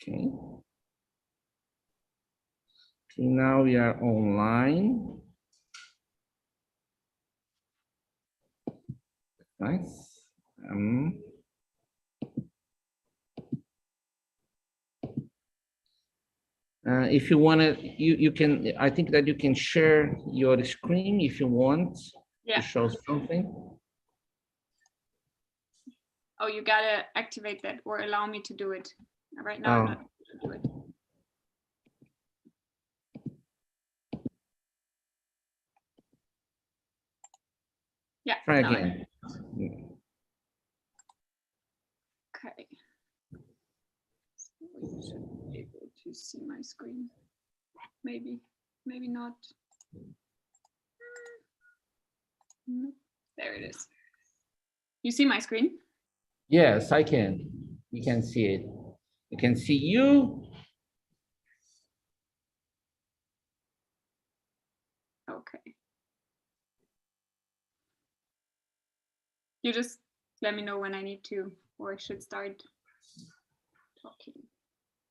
Okay. Okay, now we are online. Nice. If you want to, you can, I think that you can share your screen if you want to show something. Oh, you gotta activate that or allow me to do it. Right now, I'm not able to do it. Yeah. Try again. Okay. So you should be able to see my screen. Maybe, maybe not. There it is. You see my screen? Yes, I can. You can see it. You can see you. Okay. You just let me know when I need to, or I should start talking.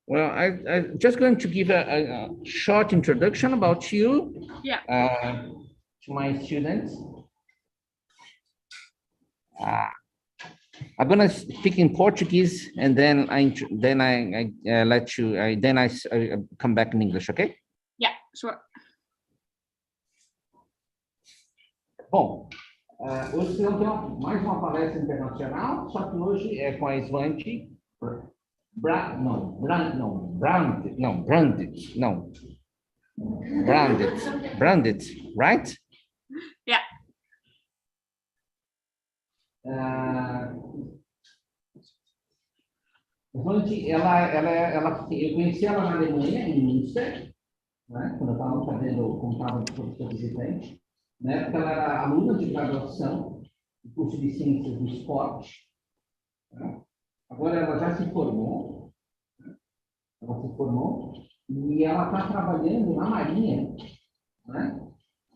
Well, I'm just going to give a short introduction about you to my students. I'm gonna speak in Portuguese, and then I let you. I come back in English, okay? Yeah, sure. Bom, hoje será mais uma palestra internacional, só que hoje é com a Svante. Branded, right? Yeah. Svante, eu conheci ela na Alemanha, em Münster, né? Quando eu estava fazendo, como estava de professor visitante, né? Porque ela era aluna de graduação do curso de Ciências do Esporte. Né? Agora ela já se formou. E ela está trabalhando na Marinha, né?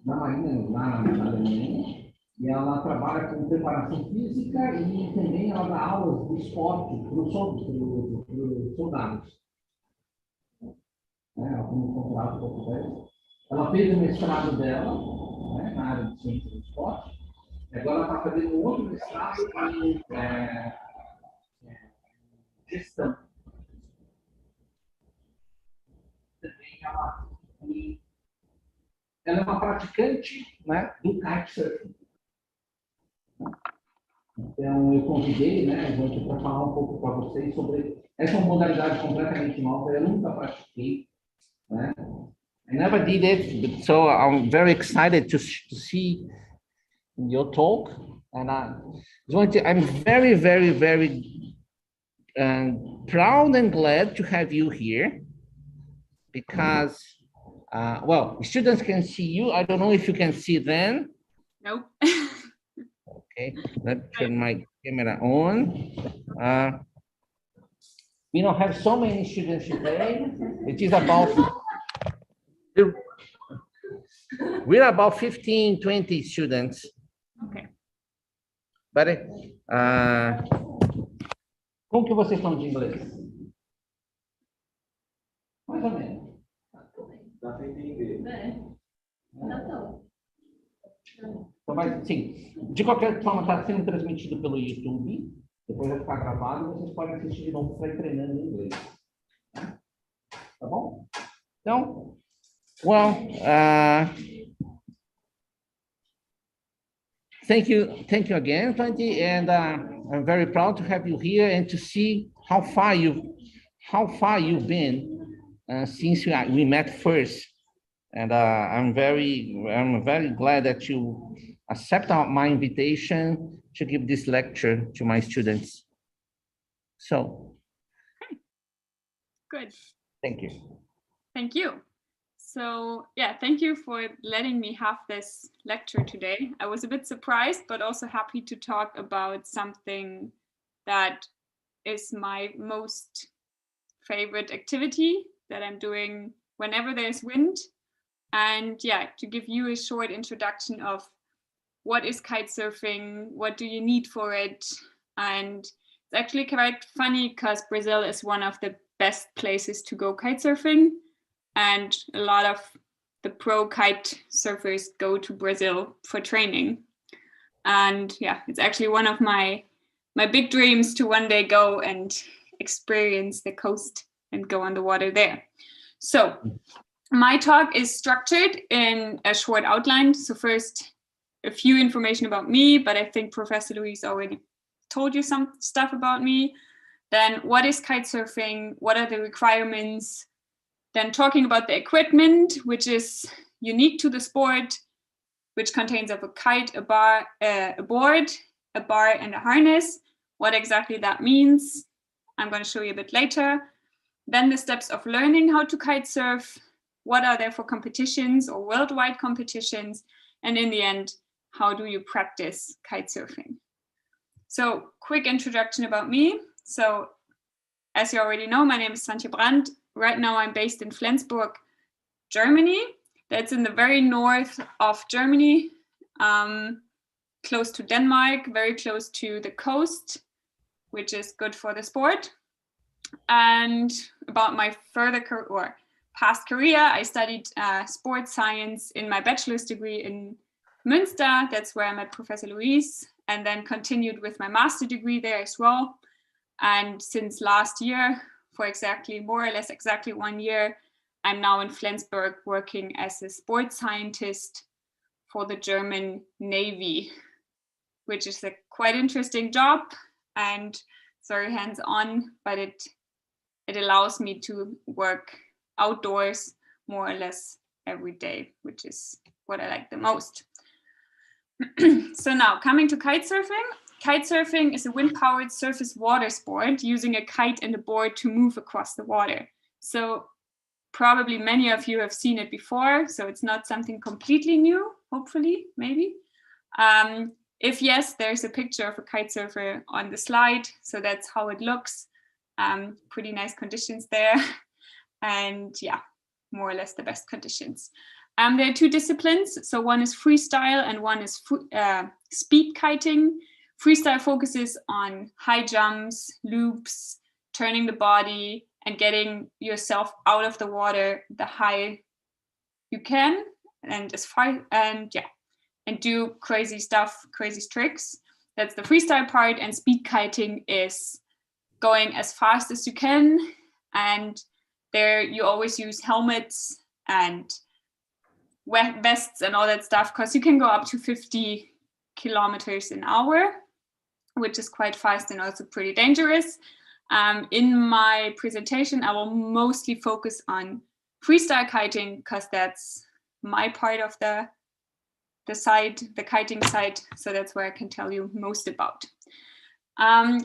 Na Marinha, lá na Alemanha, e ela trabalha com preparação física e também ela dá aulas de esporte para os soldados. Ela tem um contrato português. Ela fez o mestrado dela, né, na área de ciência do esporte, e agora ela está fazendo um outro mestrado em gestão. Ela é uma praticante, né, do kitesurfing. Então, eu convidei, né, para falar um pouco para vocês sobre essa modalidade completamente nova. Eu nunca pratiquei, né? I never did it, so I'm very excited to see your talk. And I'm very, very, very proud and glad to have you here because, well, students can see you. I don't know if you can see them. Nope. Okay, let's turn my camera on. We don't have so many students today. It is about, we're about 15, 20 students. Okay. But, como que vocês estão de inglês? Mais ou menos. Dá para entender. Então, mas, sim, de qualquer forma, está sendo transmitido pelo YouTube. Depois vai ficar gravado e vocês podem assistir de novo para ir treinando em inglês. Tá bom? Então, well, thank you again, Twenty, and I'm very proud to have you here and to see how far you've been since we met first. And I'm very glad that you accept my invitation to give this lecture to my students. So, good. Thank you. Thank you. So yeah, thank you for letting me have this lecture today. I was a bit surprised, but also happy to talk about something that is my most favorite activity that I'm doing whenever there's wind. And yeah, to give you a short introduction of what is kite surfing, what do you need for it, and It's actually quite funny because Brazil is one of the best places to go kite surfing, and a lot of the pro kite surfers go to Brazil for training. And yeah, it's actually one of my big dreams to one day go and experience the coast and go on the water there. So my talk is structured in a short outline. So first, a few information about me, but I think Professor Louise already told you some stuff about me. Then what is kite surfing? What are the requirements? Then talking about the equipment, which is unique to the sport, which contains of a kite, a bar, a board, a bar, and a harness. What exactly that means, I'm going to show you a bit later. Then the steps of learning how to kite surf. What are there for competitions or worldwide competitions? And in the end, how do you practice kite surfing? So quick introduction about me. So as you already know, my name is Santje Brandt. Right now I'm based in Flensburg, Germany. That's in the very north of Germany, close to Denmark, very close to the coast, which is good for the sport. And about my past career, I studied sports science in my bachelor's degree in Münster. That's where I met Professor Louise, and then continued with my master degree there as well. And since last year, for more or less exactly 1 year, I'm now in Flensburg working as a sports scientist for the German Navy, which is a quite interesting job and it's very hands-on, but it allows me to work outdoors more or less every day, which is what I like the most. So now coming to kite surfing. Kite surfing is a wind-powered surface water sport using a kite and a board to move across the water. So probably many of you have seen it before, so it's not something completely new, hopefully, maybe. If yes, there's a picture of a kite surfer on the slide, so that's how it looks. Pretty nice conditions there. And yeah, more or less the best conditions. There are two disciplines. So one is freestyle and one is speed kiting. Freestyle focuses on high jumps, loops, turning the body, and getting yourself out of the water the high you can, and as far and do crazy stuff, crazy tricks. That's the freestyle part. And speed kiting is going as fast as you can, and there you always use helmets and vests and all that stuff, because you can go up to 50 kilometers an hour, which is quite fast and also pretty dangerous. In my presentation, I will mostly focus on freestyle kiting because that's my part of the kiting side. So that's where I can tell you most about.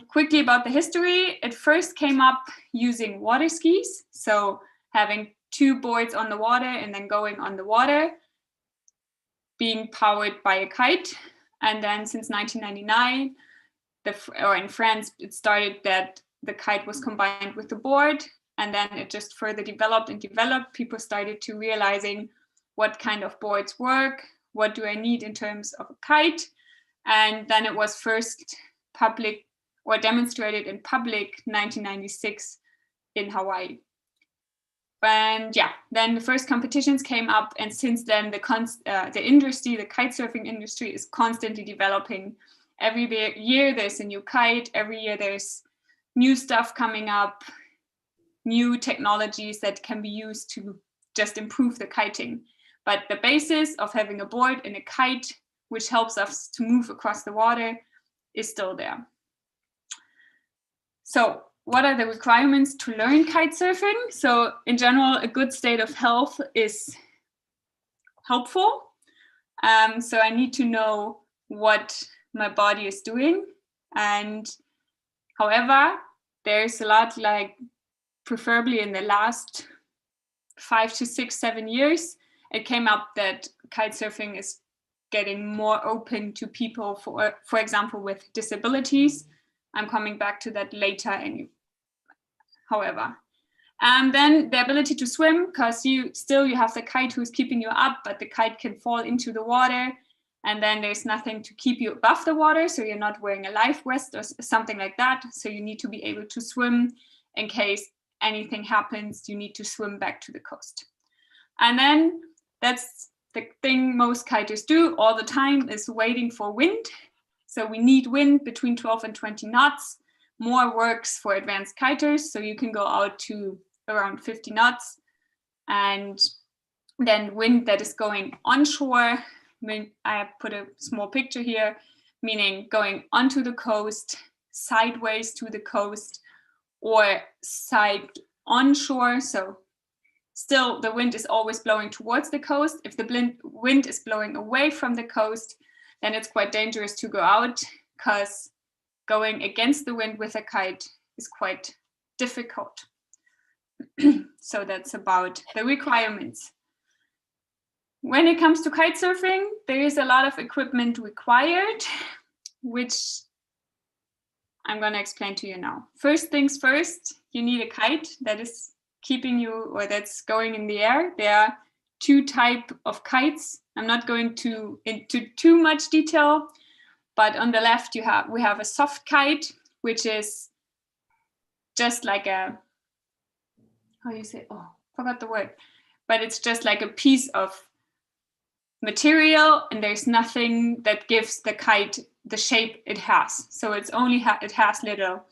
Quickly about the history. It first came up using water skis. So having two boards on the water and then going on the water, being powered by a kite. And then since 1999, in France, it started that the kite was combined with the board, and then it just further developed and developed. People started to realizing what kind of boards work, what do I need in terms of a kite, and then it was first public or demonstrated in public 1996 in Hawaii. And yeah, then the first competitions came up, and since then the industry, the kite surfing industry, is constantly developing. Every year there's a new kite, every year there's new stuff coming up, new technologies that can be used to just improve the kiting. But the basis of having a board and a kite, which helps us to move across the water, is still there. So what are the requirements to learn kite surfing? So in general, a good state of health is helpful. So I need to know what my body is doing. And however, there's a lot, like preferably in the last 5 to 6, 7 years, it came up that kite surfing is getting more open to people, for example, with disabilities. I'm coming back to that later. However, then the ability to swim, because you have the kite who's keeping you up, but the kite can fall into the water. And then there's nothing to keep you above the water, so you're not wearing a life vest or something like that. So you need to be able to swim in case anything happens. You need to swim back to the coast. And then that's the thing most kiters do all the time, is waiting for wind. So we need wind between 12 and 20 knots. More works for advanced kiters, so you can go out to around 50 knots. And then wind that is going onshore. I put a small picture here, meaning going onto the coast, sideways to the coast, or side onshore. So still the wind is always blowing towards the coast. If the wind is blowing away from the coast, then it's quite dangerous to go out, because going against the wind with a kite is quite difficult. So that's about the requirements. When it comes to kite surfing, there is a lot of equipment required, which I'm going to explain to you now. First things first, you need a kite that is keeping you, or that's going in the air. There are two types of kites. I'm not going into too much detail, but on the left we have a soft kite, which is just like a, how do you say? Oh, forgot the word. But it's just like a piece of material, and there's nothing that gives the kite the shape it has. So it's only it has little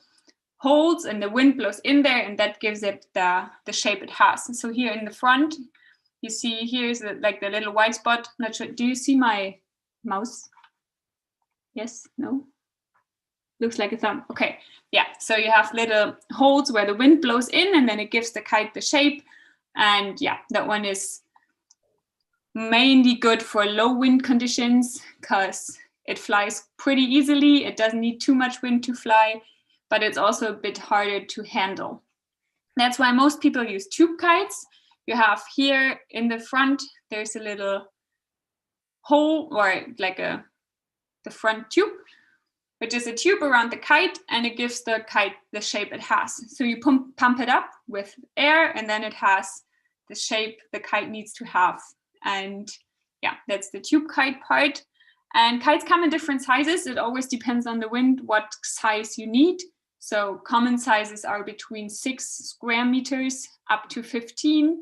holes, and the wind blows in there, and that gives it the shape it has. And so here in the front, you see here's like the little white spot. I'm not sure. Do you see my mouse? Yes? No? Looks like a thumb. Okay. Yeah. So you have little holes where the wind blows in, and then it gives the kite the shape. And yeah, that one is mainly good for low wind conditions, because it flies pretty easily. It doesn't need too much wind to fly, but it's also a bit harder to handle. That's why most people use tube kites. You have here in the front, there's a little hole, or like the front tube, which is a tube around the kite, and it gives the kite the shape it has. So you pump it up with air, and then it has the shape the kite needs to have. And yeah, that's the tube kite part. And kites come in different sizes. It always depends on the wind what size you need. So common sizes are between 6 square meters up to 15.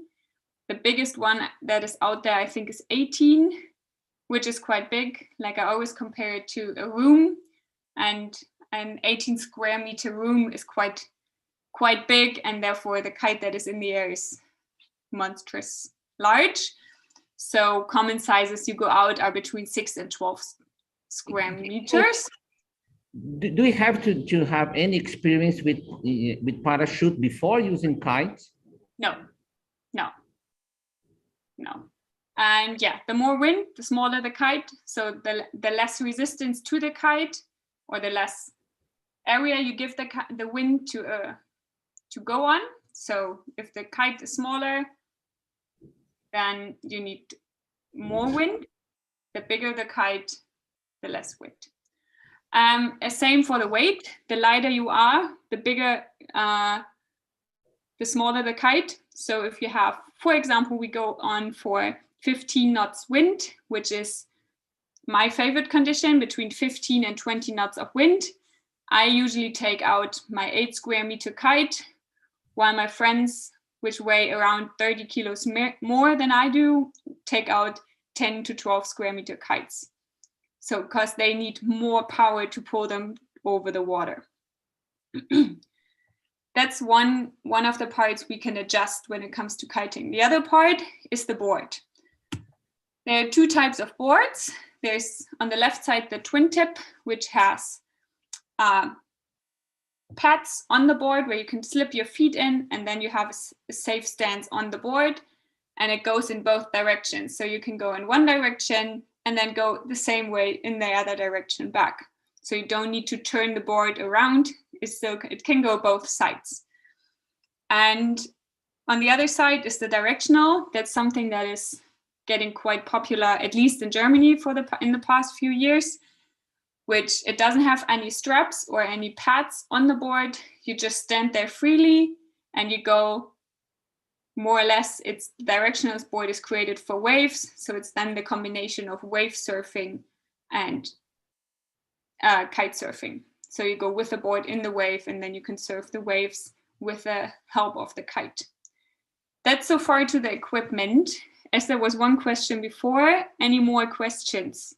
The biggest one that is out there, I think, is 18, which is quite big. Like I always compare it to a room, and an 18 square meter room is quite big, and therefore the kite that is in the air is monstrous large. So common sizes you go out are between 6 and 12 square meters. Do you have to have any experience with parachute before using kites? No. And yeah, the more wind, the smaller the kite. So the less resistance to the kite, or the less area you give the wind to go on. So if the kite is smaller, then you need more wind. The bigger the kite, the less wind. Same for the weight. The lighter you are, the bigger, the smaller the kite. So if you have, for example, we go on for 15 knots wind, which is my favorite condition, between 15 and 20 knots of wind. I usually take out my 8 square meter kite, while my friends, which weigh around 30 kilos more than I do, take out 10 to 12 square meter kites. So because they need more power to pull them over the water. That's one of the parts we can adjust when it comes to kiting. The other part is the board. There are 2 types of boards. There's on the left side the twin tip, which has pads on the board where you can slip your feet in, and then you have a safe stance on the board, and it goes in both directions. So you can go in one direction and then go the same way in the other direction back. So you don't need to turn the board around. It can go both sides. And on the other side is the directional. That's something that is getting quite popular, at least in Germany in the past few years, which it doesn't have any straps or any pads on the board. You just stand there freely and you go more or less. It's directional board is created for waves. So it's then the combination of wave surfing and kite surfing. So you go with the board in the wave, and then you can surf the waves with the help of the kite. That's so far to the equipment. As there was one question before, any more questions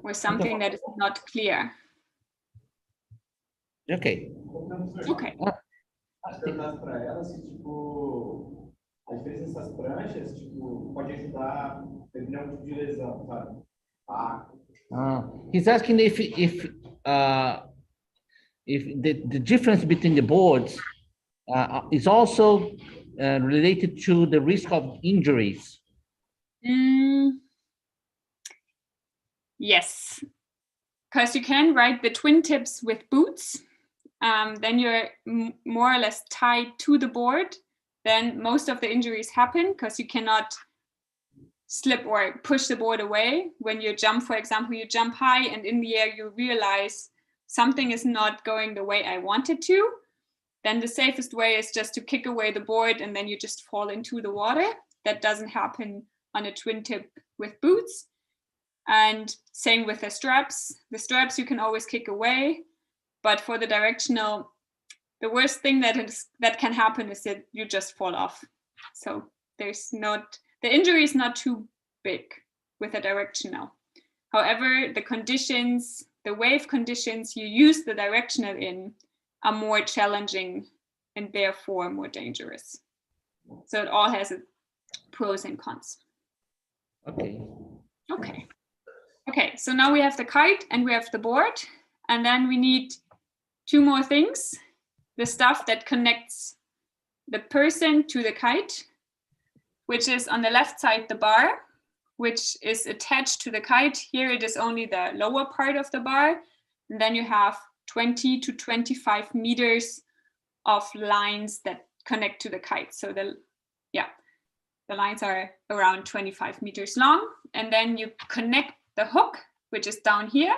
or something that is not clear? Okay. Okay. Perguntar para ela se, tipo, às vezes essas pranchas, tipo, pode ajudar a prevenir algum tipo de lesão, sabe? He's asking if the difference between the boards is also related to the risk of injuries. Yes, because you can ride the twin tips with boots. Then you're more or less tied to the board. Then most of the injuries happen because you cannot slip or push the board away. When you jump, for example, you jump high and in the air you realize something is not going the way I wanted to. Then the safest way is just to kick away the board and then you just fall into the water. That doesn't happen on a twin tip with boots. And same with the straps. The straps you can always kick away, but for the directional, the worst thing that can happen is that you just fall off. So the injury is not too big with a directional. However, the wave conditions you use the directional in are more challenging and therefore more dangerous. So it all has its pros and cons. Okay, so now we have the kite and we have the board, and then we need two more things. The stuff that connects the person to the kite, which is on the left side, the bar, which is attached to the kite. Here it is only the lower part of the bar. And then you have 20 to 25 meters of lines that connect to the kite. So the lines are around 25 meters long. And then you connect the hook, which is down here,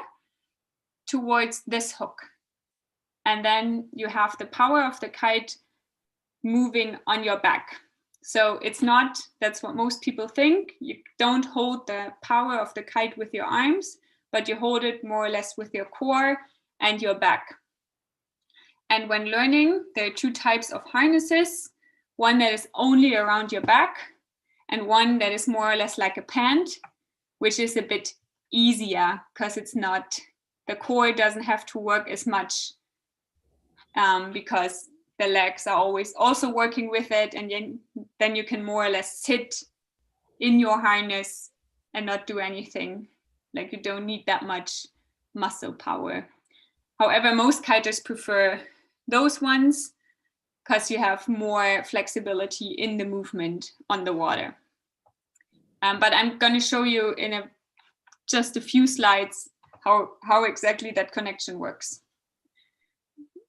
towards this hook. And then you have the power of the kite moving on your back. So it's not, that's what most people think. You don't hold the power of the kite with your arms, but you hold it more or less with your core and your back. And when learning, there are two types of harnesses. One that is only around your back and one that is more or less like a pant, which is a bit easier because it's not, the core doesn't have to work as much because the legs are always also working with it, and then you can more or less sit in your harness and not do anything. Like you don't need that much muscle power. However, most kiters prefer those ones because you have more flexibility in the movement on the water. But I'm going to show you in just a few slides how exactly that connection works.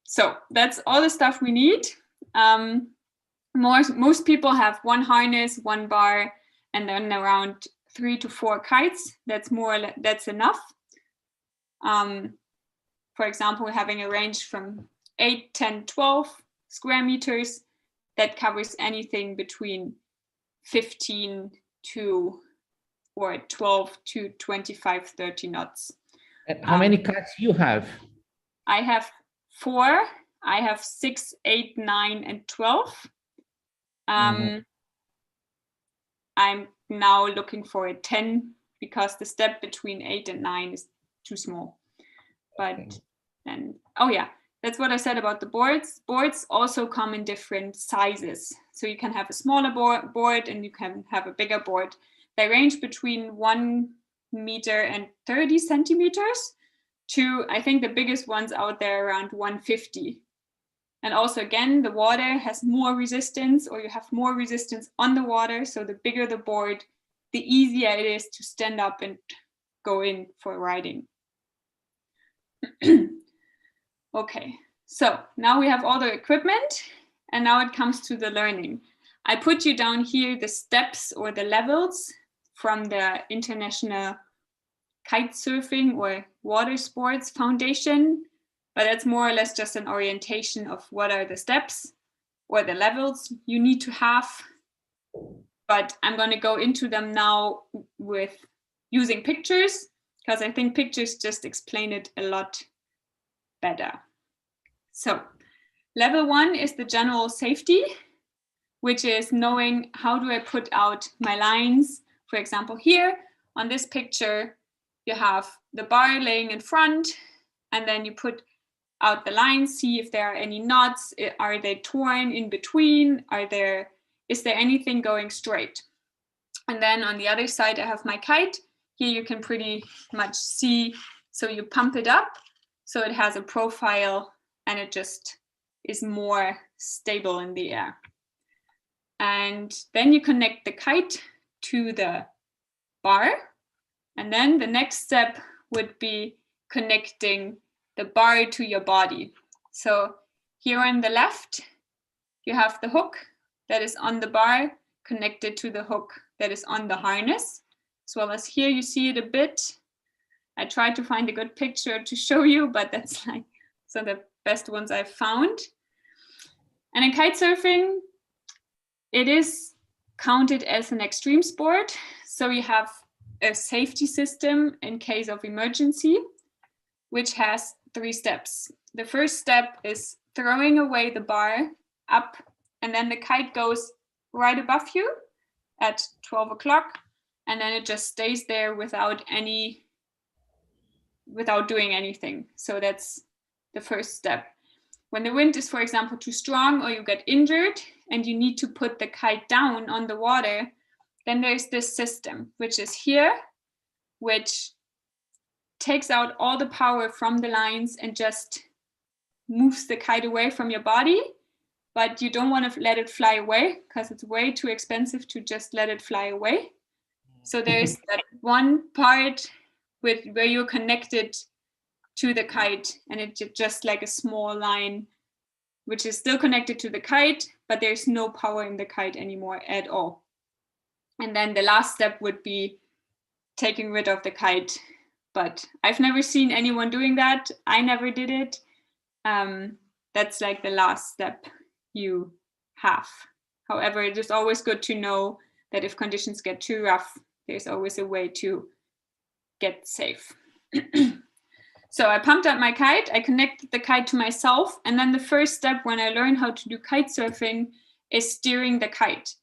So that's all the stuff we need. Most people have one harness, one bar, and then around 3 to 4 kites. That's enough. For example, having a range from 8, 10, 12 square meters, that covers anything between 15 to or 12 to 25, 30 knots. How many kites you have? I have 4. I have 6, 8, 9, and 12. I'm now looking for a 10 because the step between 8 and 9 is too small. But then, oh yeah, that's what I said about the boards. Boards also come in different sizes. So you can have a smaller board and you can have a bigger board. They range between 1 meter and 30 centimeters to, I think the biggest ones out there around 150. And also again, the water has more resistance, or you have more resistance on the water. So the bigger the board, the easier it is to stand up and go in for riding. Okay, so now we have all the equipment and now it comes to the learning. I put you down here the steps or the levels from the International Kitesurfing or Water Sports Foundation, but that's more or less just an orientation of what are the steps or the levels you need to have. But I'm going to go into them now with using pictures because I think pictures just explain it a lot better. So level 1 is the general safety, which is knowing how do I put out my lines. For example, here on this picture, you have the bar laying in front, and then you put out the lines, see if there are any knots, are they torn in between, is there anything going straight? And then on the other side, I have my kite. Here you can pretty much see, so you pump it up, so it has a profile and it just is more stable in the air. And then you connect the kite to the bar. And then the next step would be connecting the bar to your body. So here on the left, you have the hook that is on the bar connected to the hook that is on the harness, as well as here you see it a bit. I tried to find a good picture to show you, but that's like some of the best ones I've found. And in kitesurfing, it is counted as an extreme sport. So you have a safety system in case of emergency, which has 3 steps. The first step is throwing away the bar up, and then the kite goes right above you at 12 o'clock, and then it just stays there without doing anything. So that's the first step. When the wind is, for example, too strong or you get injured and you need to put the kite down on the water, then there's this system, which is here, which takes out all the power from the lines and just moves the kite away from your body. But you don't want to let it fly away because it's way too expensive to just let it fly away. So there's that one part where you're connected to the kite, and it's just like a small line, which is still connected to the kite, but there's no power in the kite anymore at all. And then the last step would be taking rid of the kite. But I've never seen anyone doing that. I never did it. That's like the last step you have. However, it is always good to know that if conditions get too rough, there's always a way to get safe. So I pumped out my kite, I connected the kite to myself, and then the first step when I learned how to do kite surfing is steering the kite.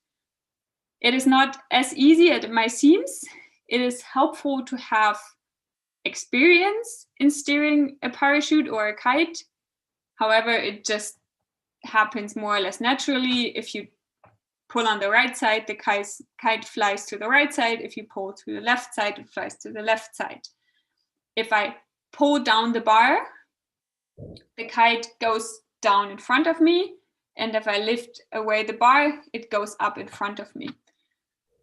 It is not as easy as it might seem. It is helpful to have experience in steering a parachute or a kite. However, it just happens more or less naturally. If you pull on the right side, the kite flies to the right side. If you pull to the left side, it flies to the left side. If I pull down the bar, the kite goes down in front of me. And if I lift away the bar, it goes up in front of me.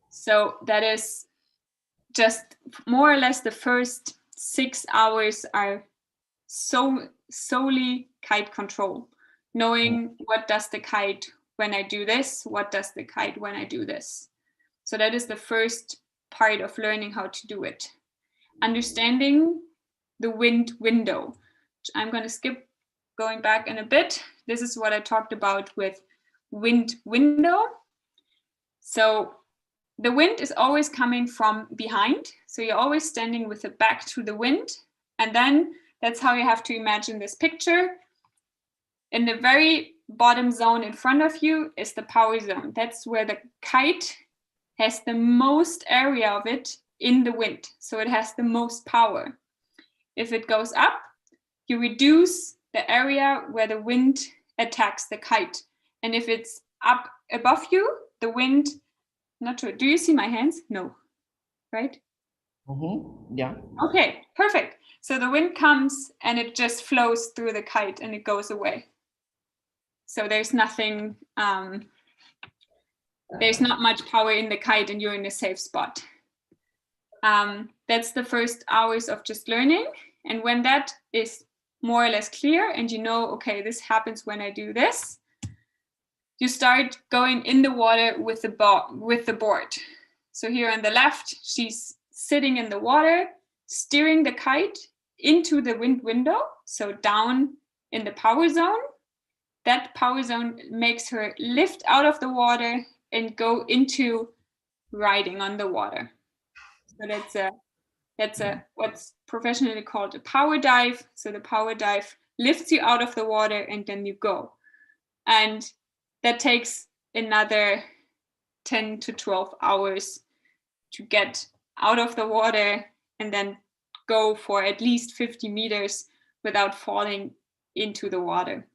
So that is just more or less the first 6 hours are solely kite control, knowing what does the kite when I do this, what does the kite when I do this. So that is the first part of learning how to do it. Understanding the wind window. I'm going to skip going back in a bit. This is what I talked about with wind window. So the wind is always coming from behind. So you're always standing with the back to the wind. And then that's how you have to imagine this picture. In the very bottom zone in front of you is the power zone. That's where the kite has the most area of it in the wind. So it has the most power. If it goes up, you reduce the area where the wind attacks the kite. And if it's up above you, the wind, not sure, do you see my hands? No, right? Yeah. Okay, perfect. So the wind comes and it just flows through the kite and it goes away. So there's nothing, there's not much power in the kite and you're in a safe spot. That's the first hours of just learning. And when that is more or less clear and you know, okay, this happens when I do this, you start going in the water with the board. So here on the left, she's sitting in the water, steering the kite into the wind window, so down in the power zone. That power zone makes her lift out of the water and go into riding on the water. So that's a That's what's professionally called a power dive. So the power dive lifts you out of the water and then you go. And that takes another 10 to 12 hours to get out of the water and then go for at least 50 meters without falling into the water.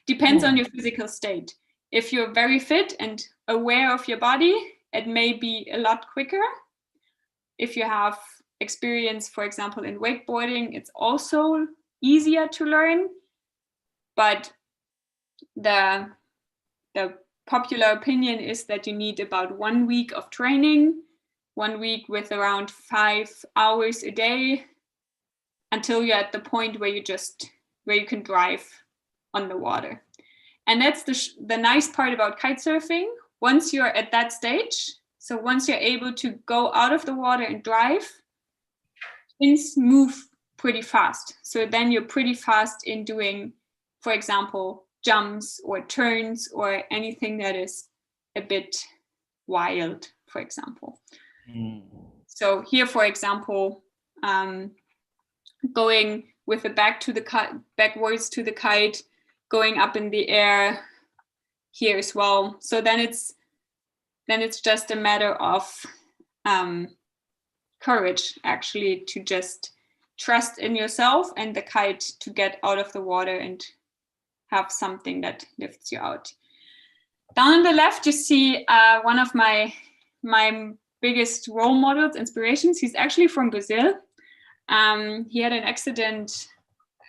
Depends on your physical state. If you're very fit and aware of your body, it may be a lot quicker. If you have experience, for example, in wakeboarding, it's also easier to learn. But the popular opinion is that you need about 1 week of training, 1 week with around 5 hours a day, until you're at the point where you can drive on the water. And that's the nice part about kitesurfing. Once you're at that stage, so once you're able to go out of the water and drive, things move pretty fast. So then you're pretty fast in doing, for example, jumps or turns or anything that is a bit wild, for example. So here, for example, going with the backwards to the kite, going up in the air here as well. So then it's just a matter of courage, actually, to just trust in yourself and the kite to get out of the water and have something that lifts you out. Down on the left, you see one of my biggest role models, inspirations. He's actually from Brazil. He had an accident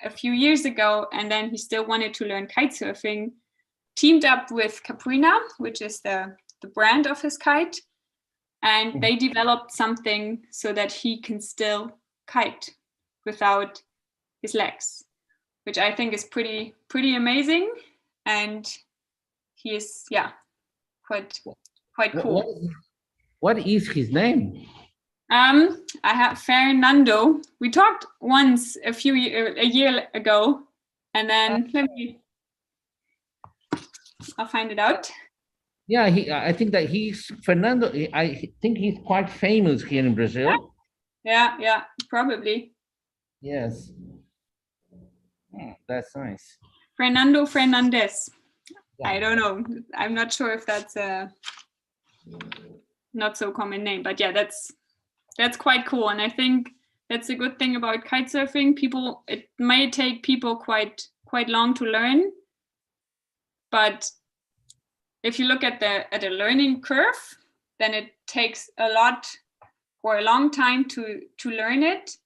a few years ago, and then he still wanted to learn kite surfing. Teamed up with Caprina, which is the brand of his kite, and they developed something so that he can still kite without his legs, which I think is pretty amazing. And he is, quite cool. What is his name? I have Fernando. We talked once a year ago, and then I'll find it out. Yeah, I think that he's Fernando. I think he's quite famous here in Brazil. Yeah, probably. Yes. That's nice. Fernando Fernandez. Yeah. I don't know. I'm not sure if that's a not so common name, but yeah, that's quite cool. And I think that's a good thing about kitesurfing. It may take people quite long to learn, but if you look at the learning curve, then it takes a long time to learn it.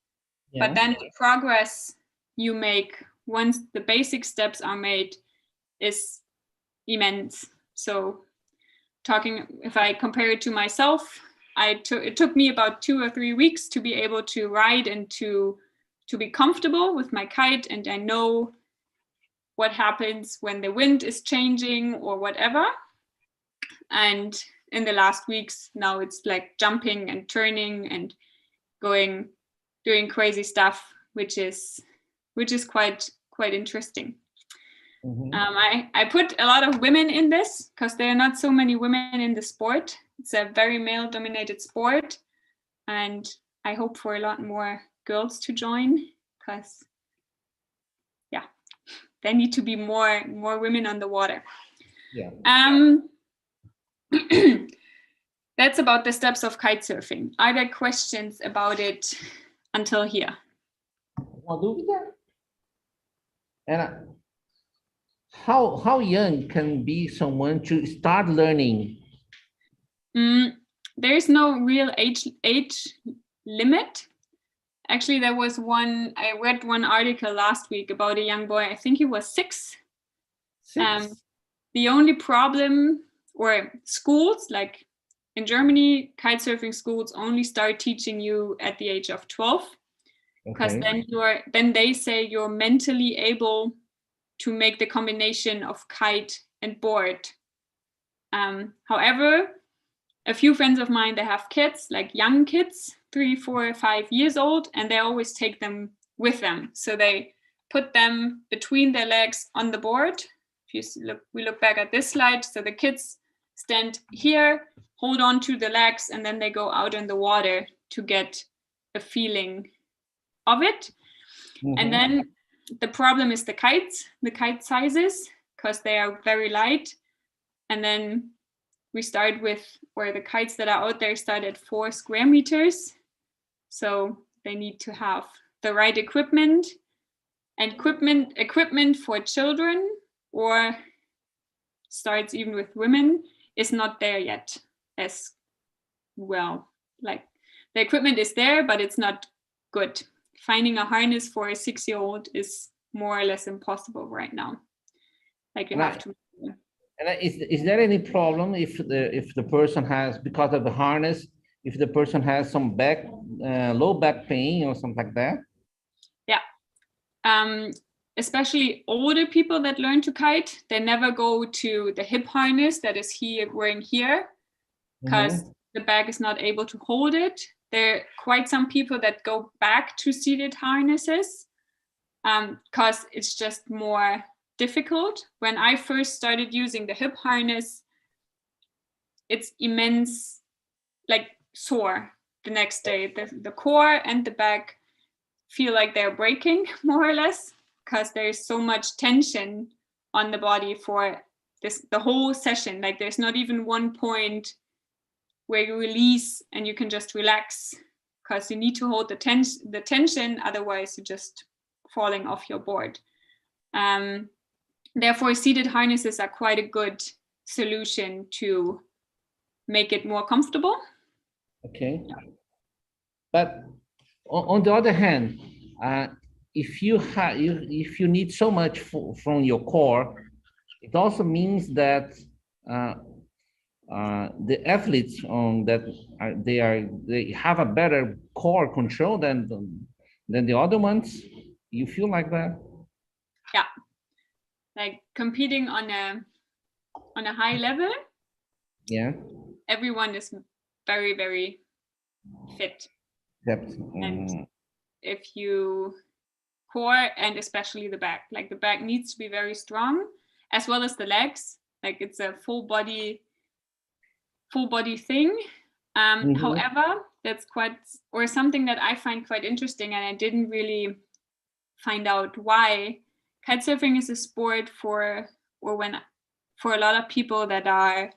Yeah. But then the progress you make once the basic steps are made is immense. So if I compare it to myself, it took me about 2 or 3 weeks to be able to ride and to be comfortable with my kite, and I know what happens when the wind is changing or whatever. And in the last weeks, now it's like jumping and turning and doing crazy stuff, which is quite interesting. Mm-hmm. I put a lot of women in this because there are not so many women in the sport. It's a very male-dominated sport, and I hope for a lot more girls to join because, yeah, there need to be more women on the water. Yeah. That's about the steps of kitesurfing. Are there questions about it until here? Uma dúvida? And how young can be someone to start learning? There is no real age limit. Actually, I read one article last week about a young boy. I think he was 6. The only problem, or schools, like in Germany, kitesurfing schools only start teaching you at the age of 12, because then they say you're mentally able to make the combination of kite and board. However, a few friends of mine, they have kids, like young kids, 3, 4, 5 years old, and they always take them with them. So they put them between their legs on the board. If we look back at this slide, so the kids stand here, hold on to the legs, and then they go out in the water to get a feeling of it. And then the problem is the kite sizes, because they are very light. And then we start with, or the kites that are out there start at 4 square meters. So they need to have the right equipment, and equipment for children, or starts even with women, is not there yet as well. Like, the equipment is there, but it's not good. Finding a harness for a 6-year-old is more or less impossible right now. Like, you have to. And is there any problem if the person has, because of the harness, if the person has some low back pain or something like that? Yeah. Especially older people that learn to kite, they never go to the hip harness that is wearing here, because the back is not able to hold it. There are quite some people that go back to seated harnesses, because it's just more difficult. When I first started using the hip harness, it's immense, like sore the next day. The core and the back feel like they're breaking, more or less, because there's so much tension on the body for the whole session. Like, there's not even one point where you release and you can just relax, because you need to hold the tension, otherwise you're just falling off your board. Therefore, seated harnesses are quite a good solution to make it more comfortable. Okay. But on the other hand, if you need so much from your core, it also means that the athletes they have a better core control than the other ones. You feel like that? Yeah, like competing on a high level. Yeah. Everyone is very, very fit. Yep. And if you core, and especially the back, like the back needs to be very strong, as well as the legs. Like, it's a full body thing. However, that's something that I find quite interesting, and I didn't really find out why. Kitesurfing is a sport for a lot of people that are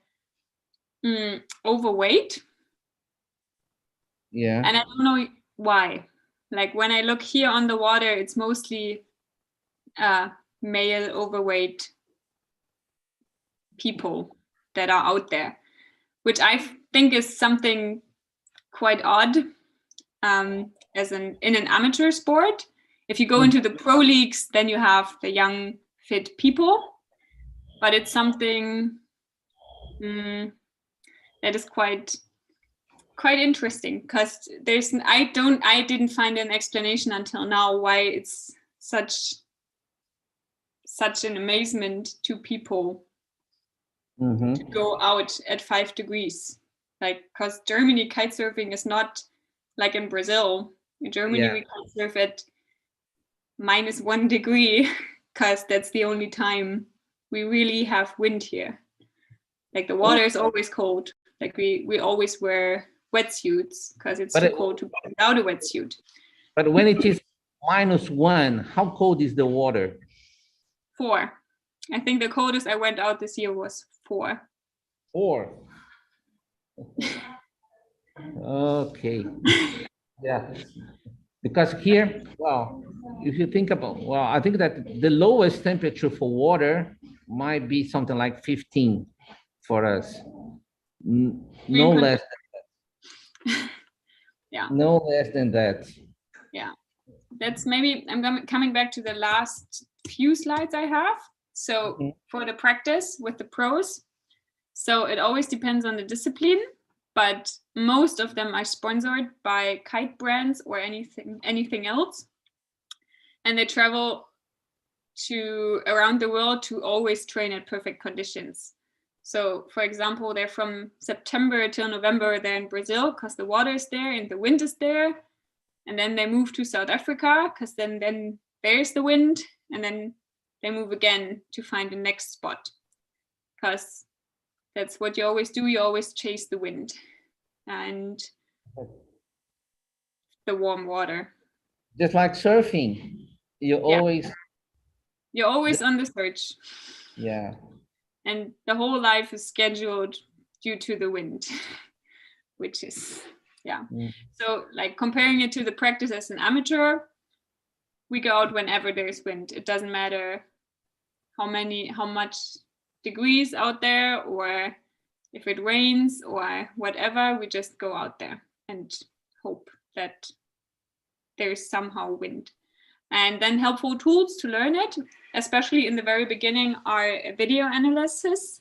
overweight. Yeah. And I don't know why. Like, when I look here on the water, it's mostly male overweight people that are out there, which I think is something quite odd in an amateur sport. If you go into the pro leagues, then you have the young, fit people, but it's something that is quite interesting, because I didn't find an explanation until now why it's such an amazement to people to go out at 5 degrees. Like, because Germany, kitesurfing is not like in Brazil. In Germany, we kitesurf at -1 degree, because that's the only time we really have wind here. Like, the water is always cold. Like, we always wear wetsuits, because it's too cold to go without a wetsuit. But when it is -1, how cold is the water? 4. I think the coldest I went out this year was 4. 4. Okay. Yeah. Because here, well, if you think about, I think that the lowest temperature for water might be something like 15 for us. No less than that. Yeah. No less than that. Yeah. That's maybe, I'm coming back to the last few slides I have. So for the practice with the pros, so it always depends on the discipline, but most of them are sponsored by kite brands or anything else. And they travel around the world to always train at perfect conditions. So, for example, they're from September till November, they're in Brazil because the water is there and the wind is there. And then they move to South Africa because then there's the wind. And then they move again to find the next spot, because that's what you always do. You always chase the wind. And the warm water. Just like surfing, you're always on the search. Yeah. And the whole life is scheduled due to the wind, which is, yeah. So like comparing it to the practice as an amateur, we go out whenever there's wind. It doesn't matter how much degrees out there, or if it rains or whatever, we just go out there and hope that there's somehow wind. And then helpful tools to learn it, especially in the very beginning, are video analysis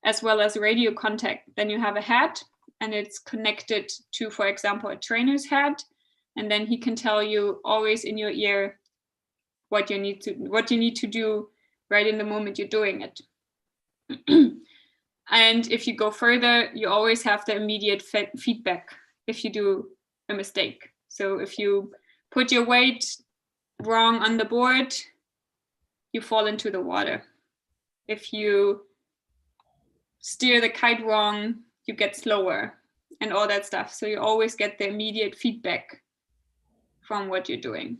as well as radio contact. Then you have a hat and it's connected to, for example, a trainer's hat. And then he can tell you always in your ear what you need to do right in the moment you're doing it. And if you go further, you always have the immediate feedback if you do a mistake. So if you put your weight wrong on the board, you fall into the water. If you steer the kite wrong, you get slower and all that stuff. So you always get the immediate feedback from what you're doing.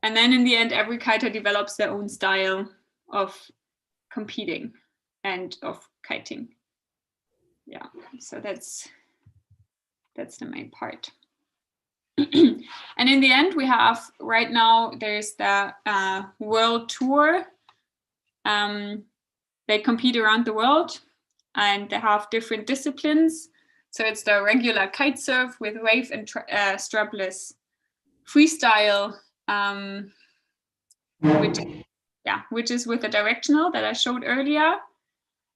And then in the end, every kiter develops their own style of competing and of kiting. Yeah, so that's the main part. And in the end, we have right now, there's the world tour. They compete around the world and they have different disciplines. So it's the regular kite surf with wave and strapless freestyle, which is with the directional that I showed earlier.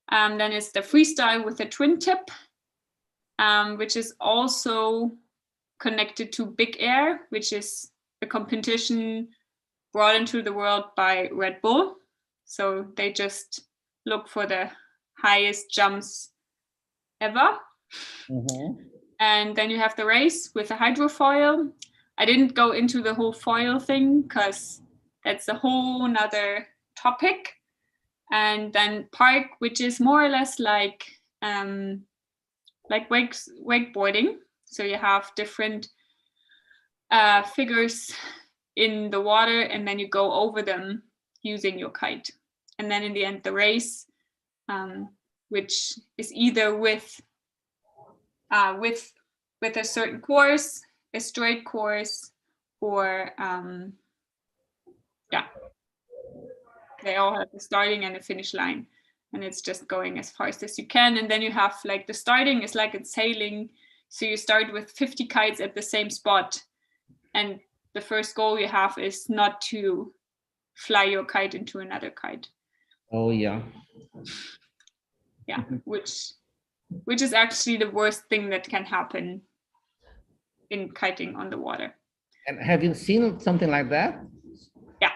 Then it's the freestyle with the twin tip, which is also connected to Big Air, which is a competition brought into the world by Red Bull. So they just look for the highest jumps ever. And then you have the race with the hydrofoil. I didn't go into the whole foil thing because that's a whole nother topic. And then park, which is more or less like wakeboarding. So you have different figures in the water, and then you go over them using your kite. And then in the end, the race, which is either with a certain course, a straight course, or they all have the starting and the finish line, and it's just going as fast as you can. And then you have like the starting is like it's sailing. So you start with 50 kites at the same spot. And the first goal you have is not to fly your kite into another kite. Oh, yeah. Yeah, which is actually the worst thing that can happen in kiting on the water. And have you seen something like that? Yeah.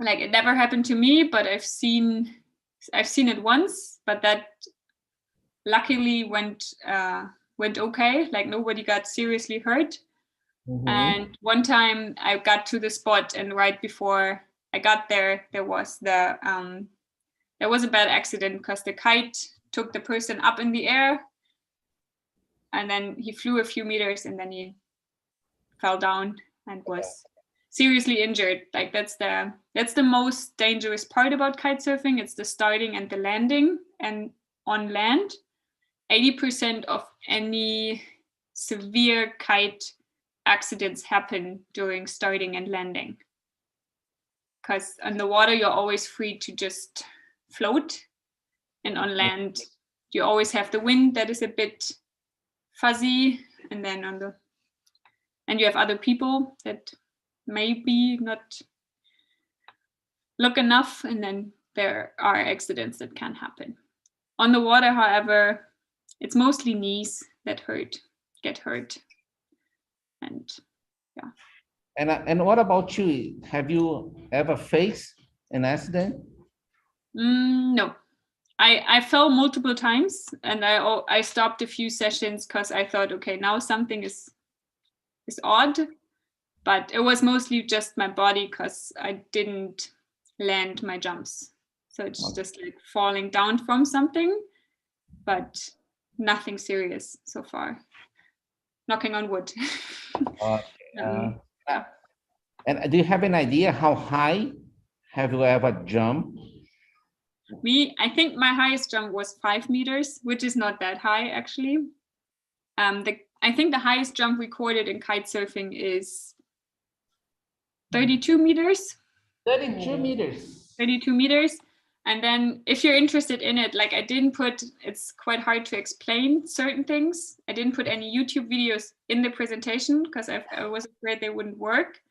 Like it never happened to me, but I've seen it once, but that luckily went okay. Like nobody got seriously hurt. And one time I got to the spot, and right before I got there, there was a bad accident because the kite took the person up in the air, and then he flew a few meters, and then he fell down and was seriously injured. Like that's the most dangerous part about kite surfing. It's the starting and the landing. And on land, 80% of any severe kite accidents happen during starting and landing. Because on the water, you're always free to just float. And on land, you always have the wind that is a bit fuzzy. And then and you have other people that maybe not look enough. And then there are accidents that can happen. On the water, however, it's mostly knees that get hurt. And yeah. And what about you? Have you ever faced an accident? No, I fell multiple times, and I stopped a few sessions because I thought, okay, now something is odd, but it was mostly just my body because I didn't land my jumps. So it's just like falling down from something, but nothing serious so far. knocking on wood. Okay. Yeah. And do you have an idea how high have you ever jumped? I think my highest jump was 5 meters, which is not that high actually. I think the highest jump recorded in kite surfing is 32 meters. 32 meters. 32 meters. And then if you're interested in it, like it's quite hard to explain certain things. I didn't put any YouTube videos in the presentation because I was afraid they wouldn't work.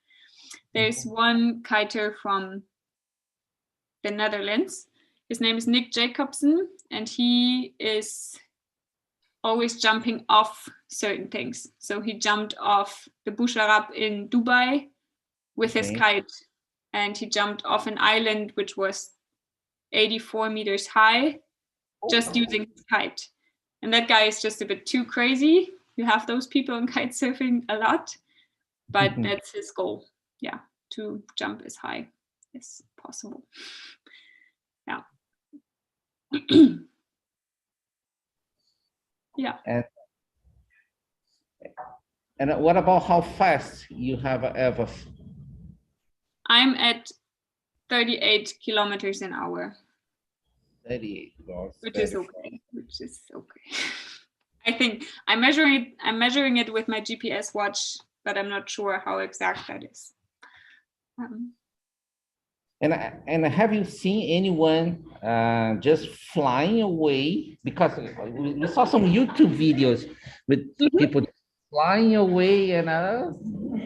There's one kiter from the Netherlands. His name is Nick Jacobsen, and he is always jumping off certain things. So he jumped off the Busharab in Dubai with his kite, and he jumped off an island which was 84 meters high, just using his kite. And that guy is just a bit too crazy. You have those people in kite surfing a lot, but that's his goal. Yeah, to jump as high as possible. Yeah. Yeah. And what about how fast you have ever? I'm at 38 kilometers an hour. 38. Which is okay. Which is okay. I think I'm measuring it with my GPS watch, but I'm not sure how exact that is. And have you seen anyone just flying away? Because we saw some YouTube videos with people flying away, and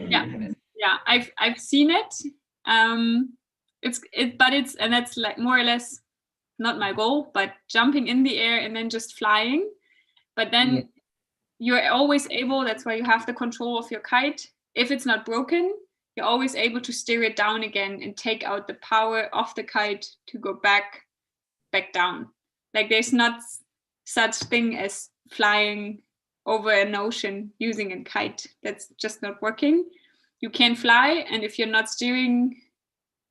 yeah, I've seen it. But that's like more or less not my goal, but jumping in the air and then just flying. But then you're always able. That's why you have the control of your kite. If it's not broken, you're always able to steer it down again and take out the power of the kite to go back down. Like there's not such thing as flying over an ocean using a kite. That's just not working. You can fly, and if you're not steering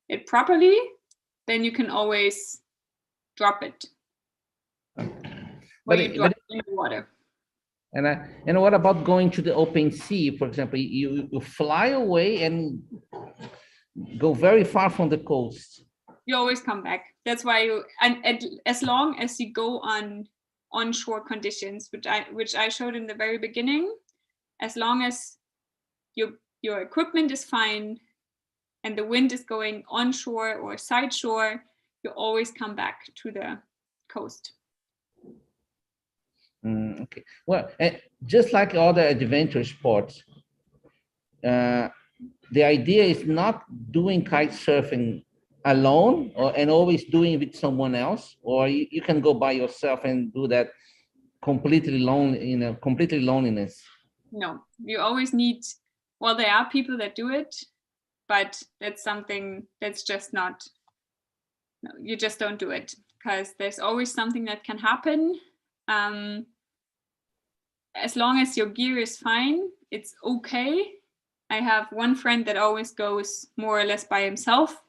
it properly, then you can always drop it. Or you drop it in the water. And what about going to the open sea? For example, you fly away and go very far from the coast. You always come back. That's why as long as you go on onshore conditions, which I showed in the very beginning, as long as your equipment is fine and the wind is going onshore or side shore, you always come back to the coast. Okay. Well, just like other adventure sports, the idea is not doing kite surfing alone and always doing it with someone else, or you can go by yourself and do that completely loneliness. No, you always need. Well, there are people that do it, but that's something that's just not. No, you just don't do it because there's always something that can happen. As long as your gear is fine, it's okay. I have one friend that always goes more or less by himself.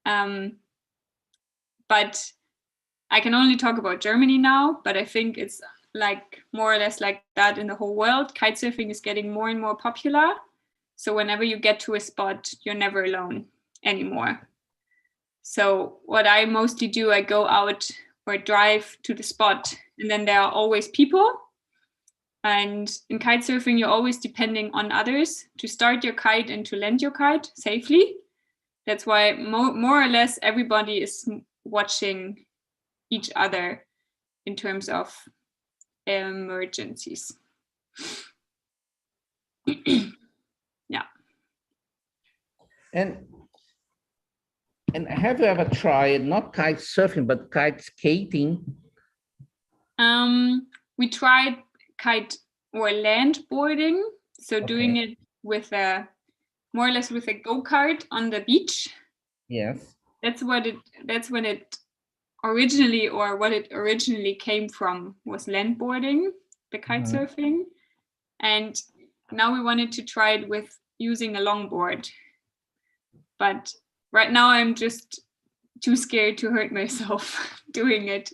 But I can only talk about Germany now, but I think it's like more or less like that in the whole world. Kitesurfing is getting more and more popular. So whenever you get to a spot, you're never alone anymore. So what I mostly do, I go out or drive to the spot, and then there are always people. And in kitesurfing, you're always depending on others to start your kite and to land your kite safely. That's why more or less everybody is watching each other in terms of emergencies. Yeah. And have you ever tried not kite surfing but kite skating? We tried kite or land boarding, so doing it with more or less with a go-kart on the beach. Yes. That's when it originally came from, was land boarding, the kite surfing. And now we wanted to try it with using a longboard. But right now I'm just too scared to hurt myself doing it.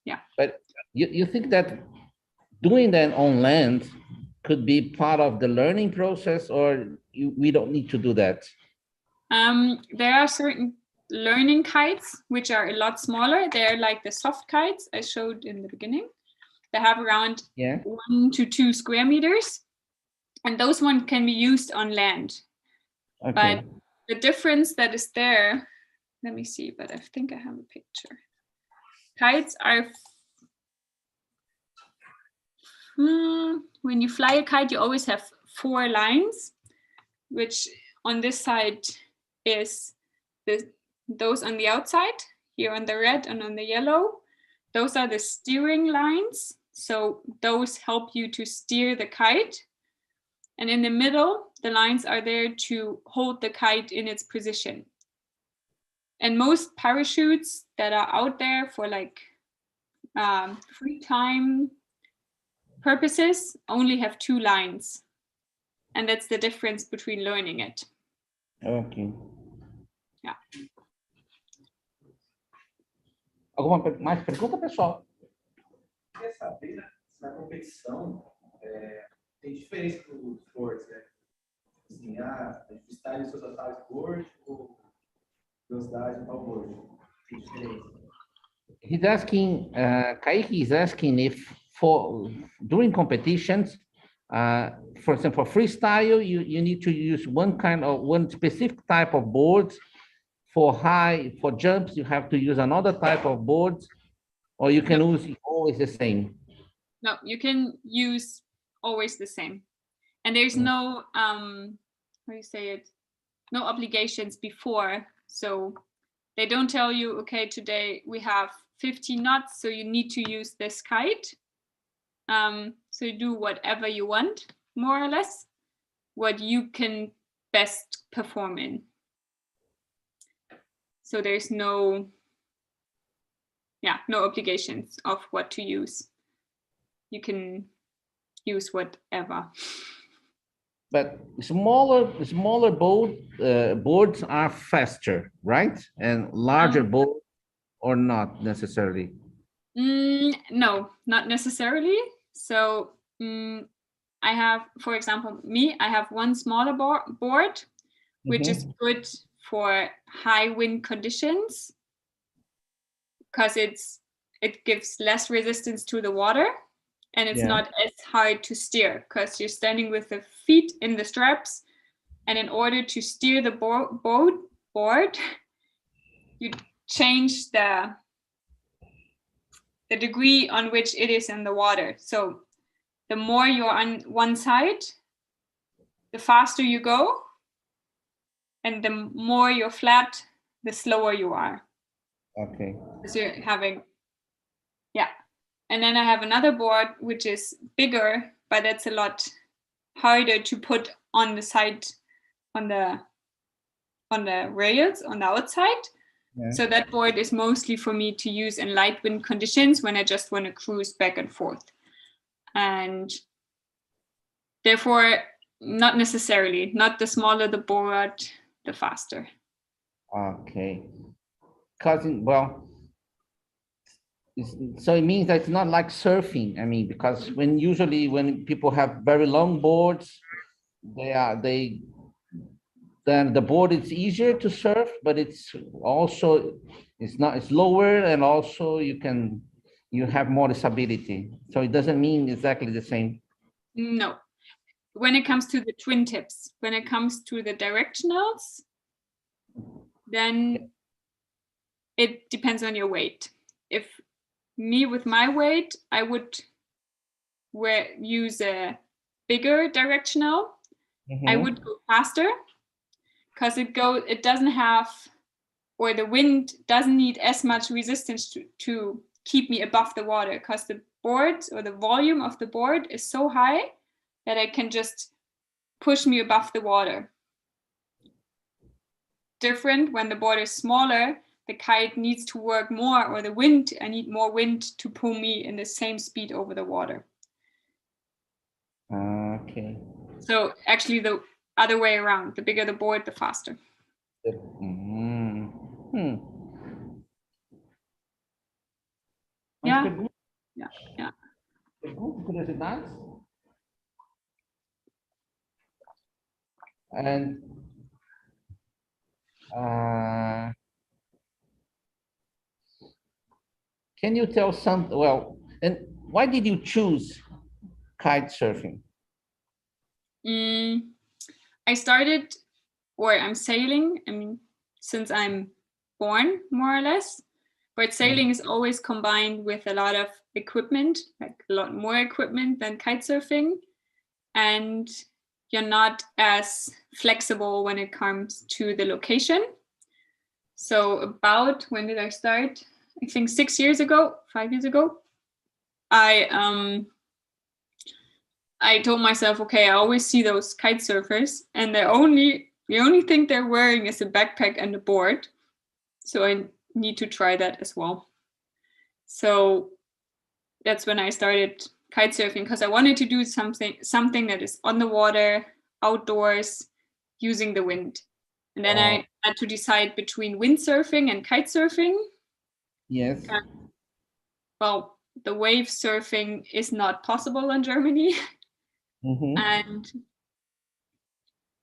Yeah. But you think that doing that on land could be part of the learning process, or we don't need to do that? There are certain learning kites which are a lot smaller. They're like the soft kites I showed in the beginning. They have around 1 to 2 square meters, and those ones can be used on land. Okay. But the difference that is there, let me see, but I think I have a picture. Kites are, when you fly a kite, you always have 4 lines, which on this side is those on the outside, here on the red and on the yellow. Those are the steering lines. So those help you to steer the kite. And in the middle, the lines are there to hold the kite in its position. And most parachutes that are out there for like free time purposes only have 2 lines. And that's the difference between learning it. Okay. Yeah. Alguma mais pergunta, pessoal? Quer saber, né? Na competição, tem diferença dos esportes, né? Assim, freestyle sobre tal esporte ou velocidade em tal board? Tem diferença. He's asking, Kaique is asking if during competitions, for example, for freestyle, you need to use one specific type of boards. For jumps, you have to use another type of boards, or you can use always the same. No, you can use always the same. And there's no, how do you say it? No obligations before. So they don't tell you, okay, today we have 50 knots, so you need to use this kite. So you do whatever you want, more or less, what you can best perform in. So there's no obligations of what to use. You can use whatever. But smaller boards are faster, right? And larger boards or not necessarily? No, not necessarily. So I have, for example, I have one smaller board, which is good for high wind conditions because it gives less resistance to the water, and it's not as hard to steer because you're standing with the feet in the straps, and in order to steer the board, you change the degree on which it is in the water. So the more you're on one side, the faster you go, and the more you're flat, the slower you are. Okay. So you're having, and then I have another board which is bigger, but that's a lot harder to put on the side, on the rails on the outside. So that board is mostly for me to use in light wind conditions when I just want to cruise back and forth. And therefore, not necessarily, not the smaller the board, the faster. Okay. So it means that it's not like surfing. I mean, because usually when people have very long boards, then the board is easier to surf, but it's lower, and also you have more stability. So it doesn't mean exactly the same. No. When it comes to the twin tips, when it comes to the directionals, then it depends on your weight. If me with my weight, I would use a bigger directional. I would go faster because it doesn't have, or the wind doesn't need as much resistance to keep me above the water, because the board or the volume of the board is so high that it can just push me above the water. Different when the board is smaller, the kite needs to work more, or I need more wind to pull me in the same speed over the water. Okay. So actually the other way around, the bigger the board, the faster. Yeah. Curiosidades? And can you tell some, well, and why did you choose kite surfing? I started, or I'm sailing, I mean, since I'm born, more or less. But sailing is always combined with a lot of equipment, like a lot more equipment than kite surfing. And you're not as flexible when it comes to the location. So about, when did I start? I think 5 years ago, I told myself, okay, I always see those kite surfers and the only thing they're wearing is a backpack and a board. So I need to try that as well. So that's when I started kite surfing, because I wanted to do something that is on the water, outdoors, using the wind. And then I had to decide between windsurfing and kite surfing. Yes. Well, the wave surfing is not possible in Germany. And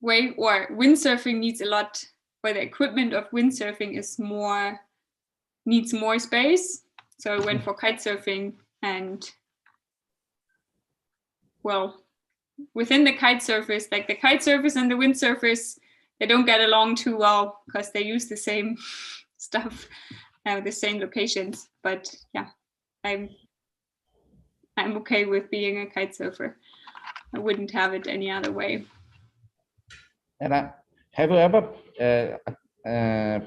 windsurfing needs a lot, where the equipment of windsurfing needs more space. So I went for kite surfing, and well, within the kite surfers, like the kite surfers and the windsurfers, they don't get along too well because they use the same stuff, the same locations. But yeah, I'm okay with being a kite surfer. I wouldn't have it any other way. And have you ever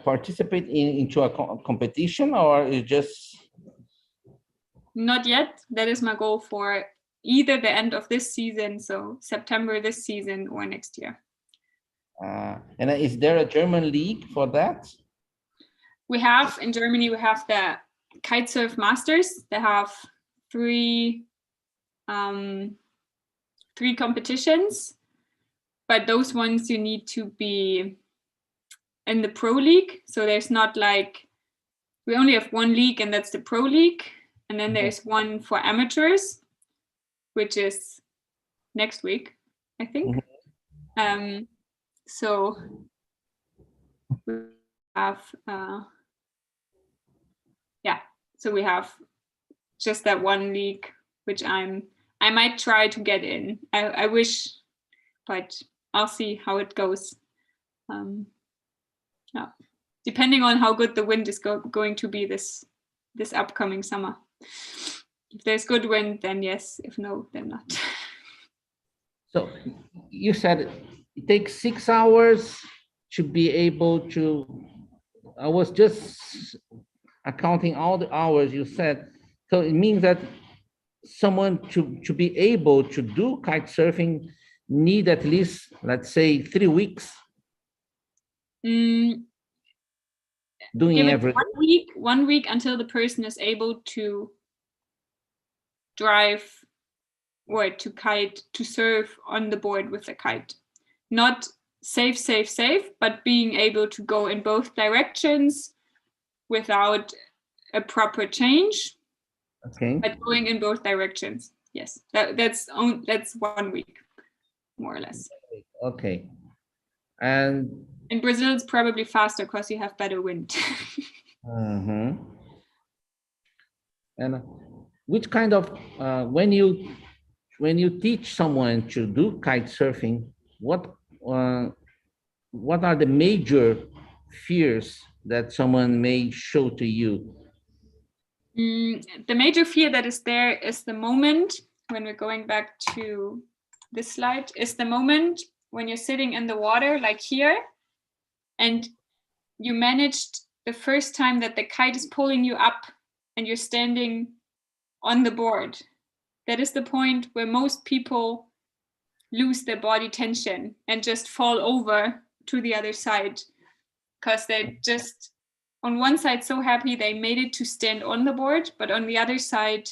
participate into a competition, or is just? Not yet. That is my goal for either the end of this season, so September this season, or next year. And is there a German league for that? In Germany, we have the Kitesurf Masters. They have three competitions, but those ones you need to be in the pro league. So there's not like, we only have one league, and that's the pro league. And then there's one for amateurs, which is next week, I think. So we have, so we have just that one league, which I might try to get in. I wish, but I'll see how it goes. Depending on how good the wind is going to be this upcoming summer. If there's good wind, then yes. If no, then not. So you said it takes 6 hours to be able to. I was just accounting all the hours you said. So it means that someone to be able to do kite surfing need at least, let's say, 3 weeks. Doing everything. 1 week until the person is able to drive or to surf on the board with the kite. Not safe, but being able to go in both directions without a proper change. Okay. But going in both directions. Yes, that's 1 week, more or less. Okay. And in Brazil, it's probably faster because you have better wind. And which kind of when you teach someone to do kite surfing, what are the major fears that someone may show to you? The major fear that is there is the moment, when we're going back to this slide, is the moment when you're sitting in the water, like here, and you managed the first time that the kite is pulling you up and you're standing on the board. That is the point where most people lose their body tension and just fall over to the other side, because they're just on one side so happy they made it to stand on the board, but on the other side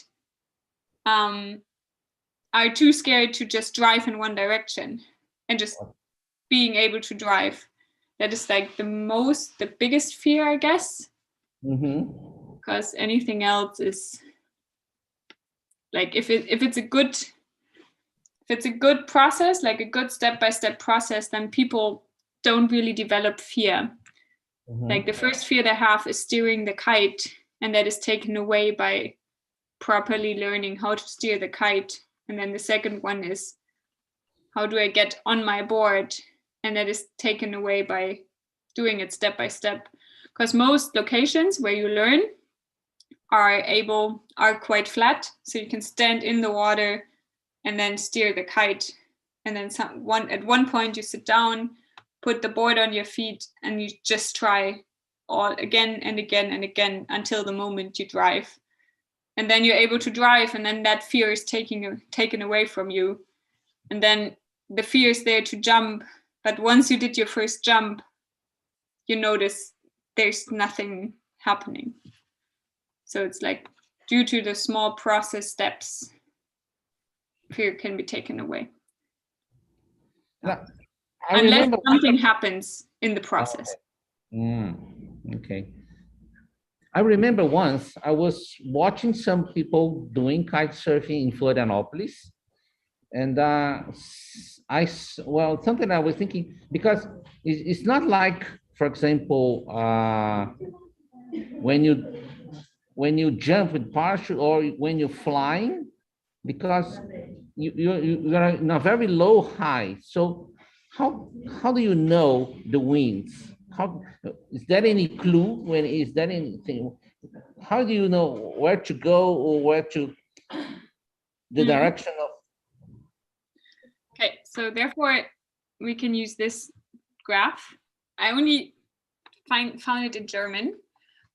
are too scared to just drive in one direction and just being able to drive. That is like the biggest fear, I guess. Because anything else is like, if it's a good it's a good process, like a good step-by-step process, then people don't really develop fear. Like the first fear they have is steering the kite, and that is taken away by properly learning how to steer the kite. And then the second one is, how do I get on my board? And that is taken away by doing it step by step. Because most locations where you learn are quite flat, so you can stand in the water and then steer the kite. And then at one point you sit down, put the board on your feet, and you just try all again and again and again until the moment you drive. And then you're able to drive, and then that fear is taken away from you. And then the fear is there to jump. But once you did your first jump, you notice there's nothing happening. So it's like, due to the small process steps, fear can be taken away. Unless something happens in the process. Okay. I remember once I was watching some people doing kite surfing in Florianopolis, and something I was thinking, because it's not like, for example, when you jump with parachute or when you're flying, because you are in a very low height. So how do you know the winds? How is there any clue? Is there anything? How do you know where to go or where to the direction of? Okay, so therefore we can use this graph. I only found it in German,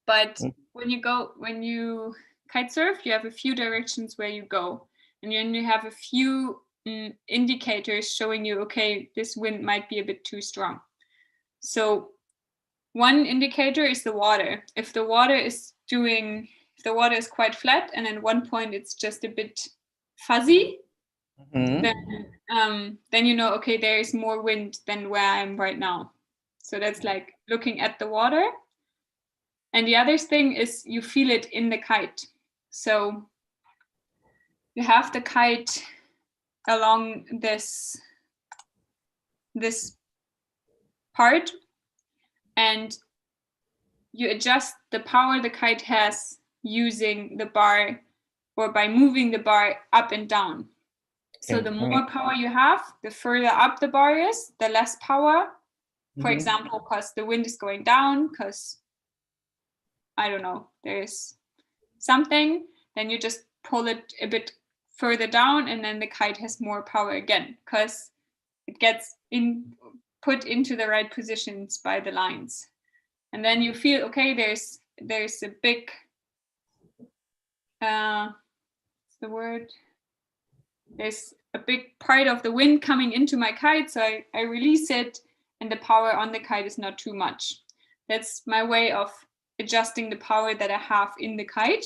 but when you kite surf, you have a few directions where you go, and then you have a few indicators showing you, okay, this wind might be a bit too strong. So one indicator is the water. If the water is quite flat, and at one point it's just a bit fuzzy, then you know, okay, there is more wind than where I am right now. So that's like looking at the water. And the other thing is you feel it in the kite. So you have the kite along this part, and you adjust the power the kite has using the bar or by moving the bar up and down. So the more power you have, the further up the bar is, the less power. For example, because the wind is going down, because, I don't know, there's something, then you just pull it a bit further down, and then the kite has more power again, because it gets put into the right positions by the lines. And then you feel, okay, there's a big, what's the word? There's a big part of the wind coming into my kite, so I release it, and the power on the kite is not too much. That's my way of adjusting the power that I have in the kite.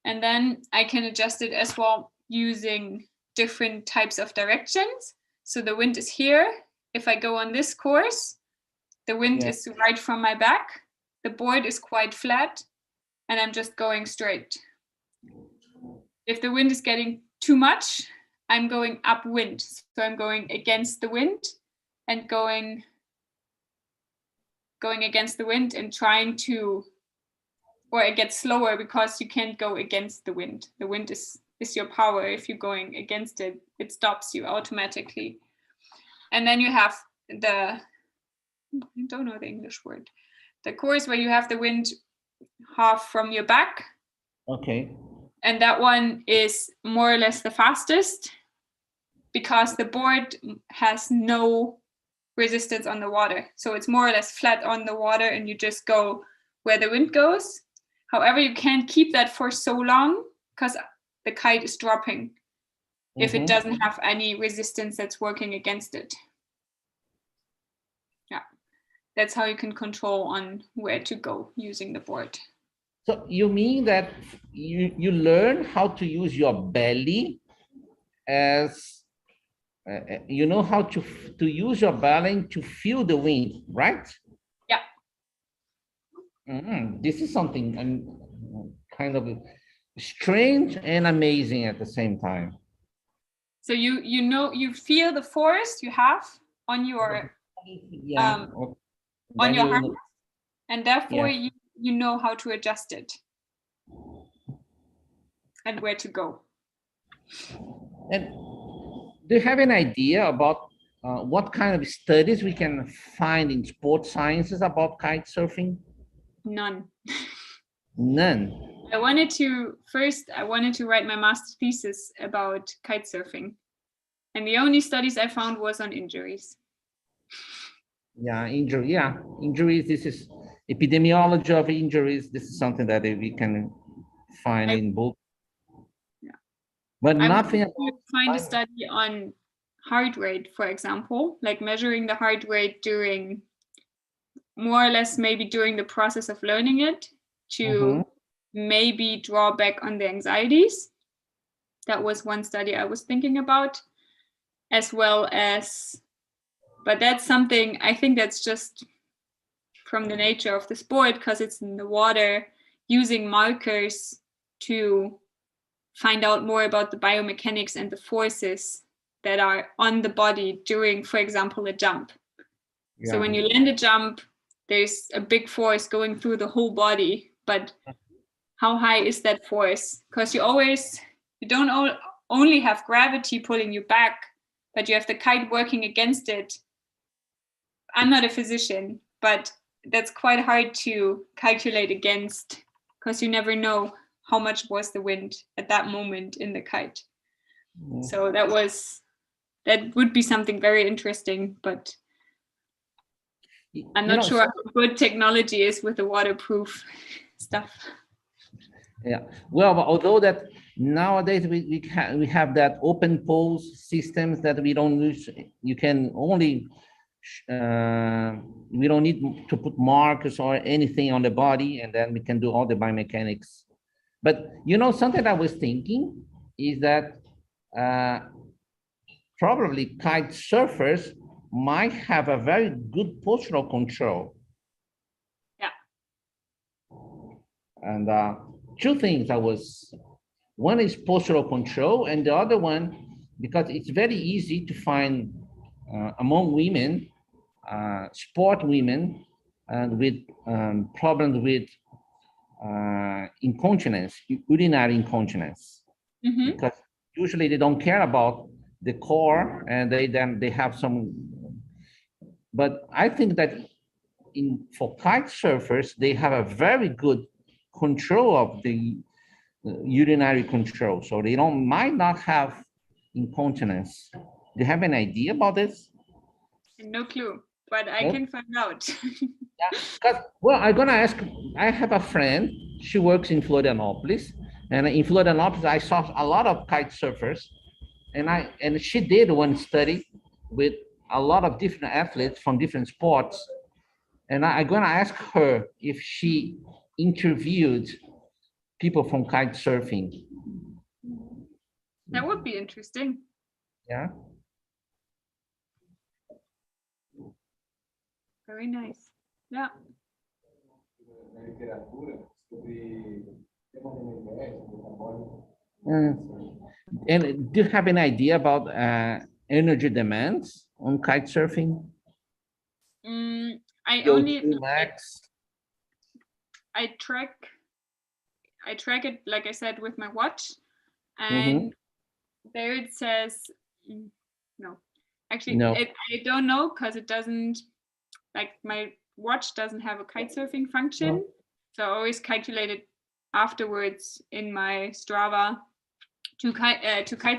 And then I can adjust it as well using different types of directions. So the wind is here. If I go on this course, the wind is right from my back. The board is quite flat, and I'm just going straight. If the wind is getting too much, I'm going upwind. So I'm going against the wind and going against the wind and trying to, or it gets slower because you can't go against the wind. The wind is your power. If you're going against it, it stops you automatically. And then you have I don't know the English word, the course where you have the wind half from your back. Okay. And that one is more or less the fastest, because the board has no resistance on the water. So it's more or less flat on the water, and you just go where the wind goes. However, you can't keep that for so long because the kite is dropping if it doesn't have any resistance that's working against it. Yeah, that's how you can control on where to go using the board. So you mean that you learn how to use your belly as you know how to use your belly to feel the wind, right? Yeah. This is something kind of strange and amazing at the same time. So you know, you feel the force you have on your Yeah. on Then your you- harness, and therefore Yeah. you know how to adjust it and where to go. And do you have an idea about what kind of studies we can find in sports sciences about kite surfing? None. None. I wanted to write my master's thesis about kite surfing, and the only studies I found was on injuries. Yeah, injury. Yeah, injuries. This is epidemiology of injuries. This is something that we can find in books. Yeah. But I nothing. wanted to find a study on heart rate, for example, like measuring the heart rate during, more or less maybe during the process of learning it, to maybe draw back on the anxieties. That was one study I was thinking about, as well as, but that's something I think that's just from the nature of the sport, because it's in the water, using markers to find out more about the biomechanics and the forces that are on the body during, for example, a jump. Yeah. So when you land a jump, there's a big force going through the whole body, but how high is that force? Because you don't only have gravity pulling you back, but you have the kite working against it. I'm not a physician, but that's quite hard to calculate against, because you never know how much was the wind at that moment in the kite. So that would be something very interesting, but I'm not sure how good technology is with the waterproof stuff. Yeah, well, although that nowadays we have that open pose systems that we don't use. You can only we don't need to put markers or anything on the body, and then we can do all the biomechanics. But something I was thinking is that probably kite surfers might have a very good postural control. Yeah. And two things one is postural control, and the other one, because it's very easy to find among women, sport women, and with problems with incontinence, urinary incontinence, because usually they don't care about the core, and they have some. But I think that for kite surfers, they have a very good control of the urinary control, so they might not have incontinence. Do you have an idea about this? No clue, but I can find out. Yeah, because I'm gonna ask. I have a friend. She works in Florianopolis, and in Florianopolis, I saw a lot of kite surfers, and she did one study with a lot of different athletes from different sports, and I'm gonna ask her if she interviewed people from kite surfing. That would be interesting. Yeah. Very nice. Yeah. And do you have an idea about energy demands on kite surfing? I track it, like I said, with my watch, and there it says no. Actually, No. I don't know, because it doesn't, like, my watch doesn't have a kite surfing function, so I always calculate it afterwards in my Strava to kite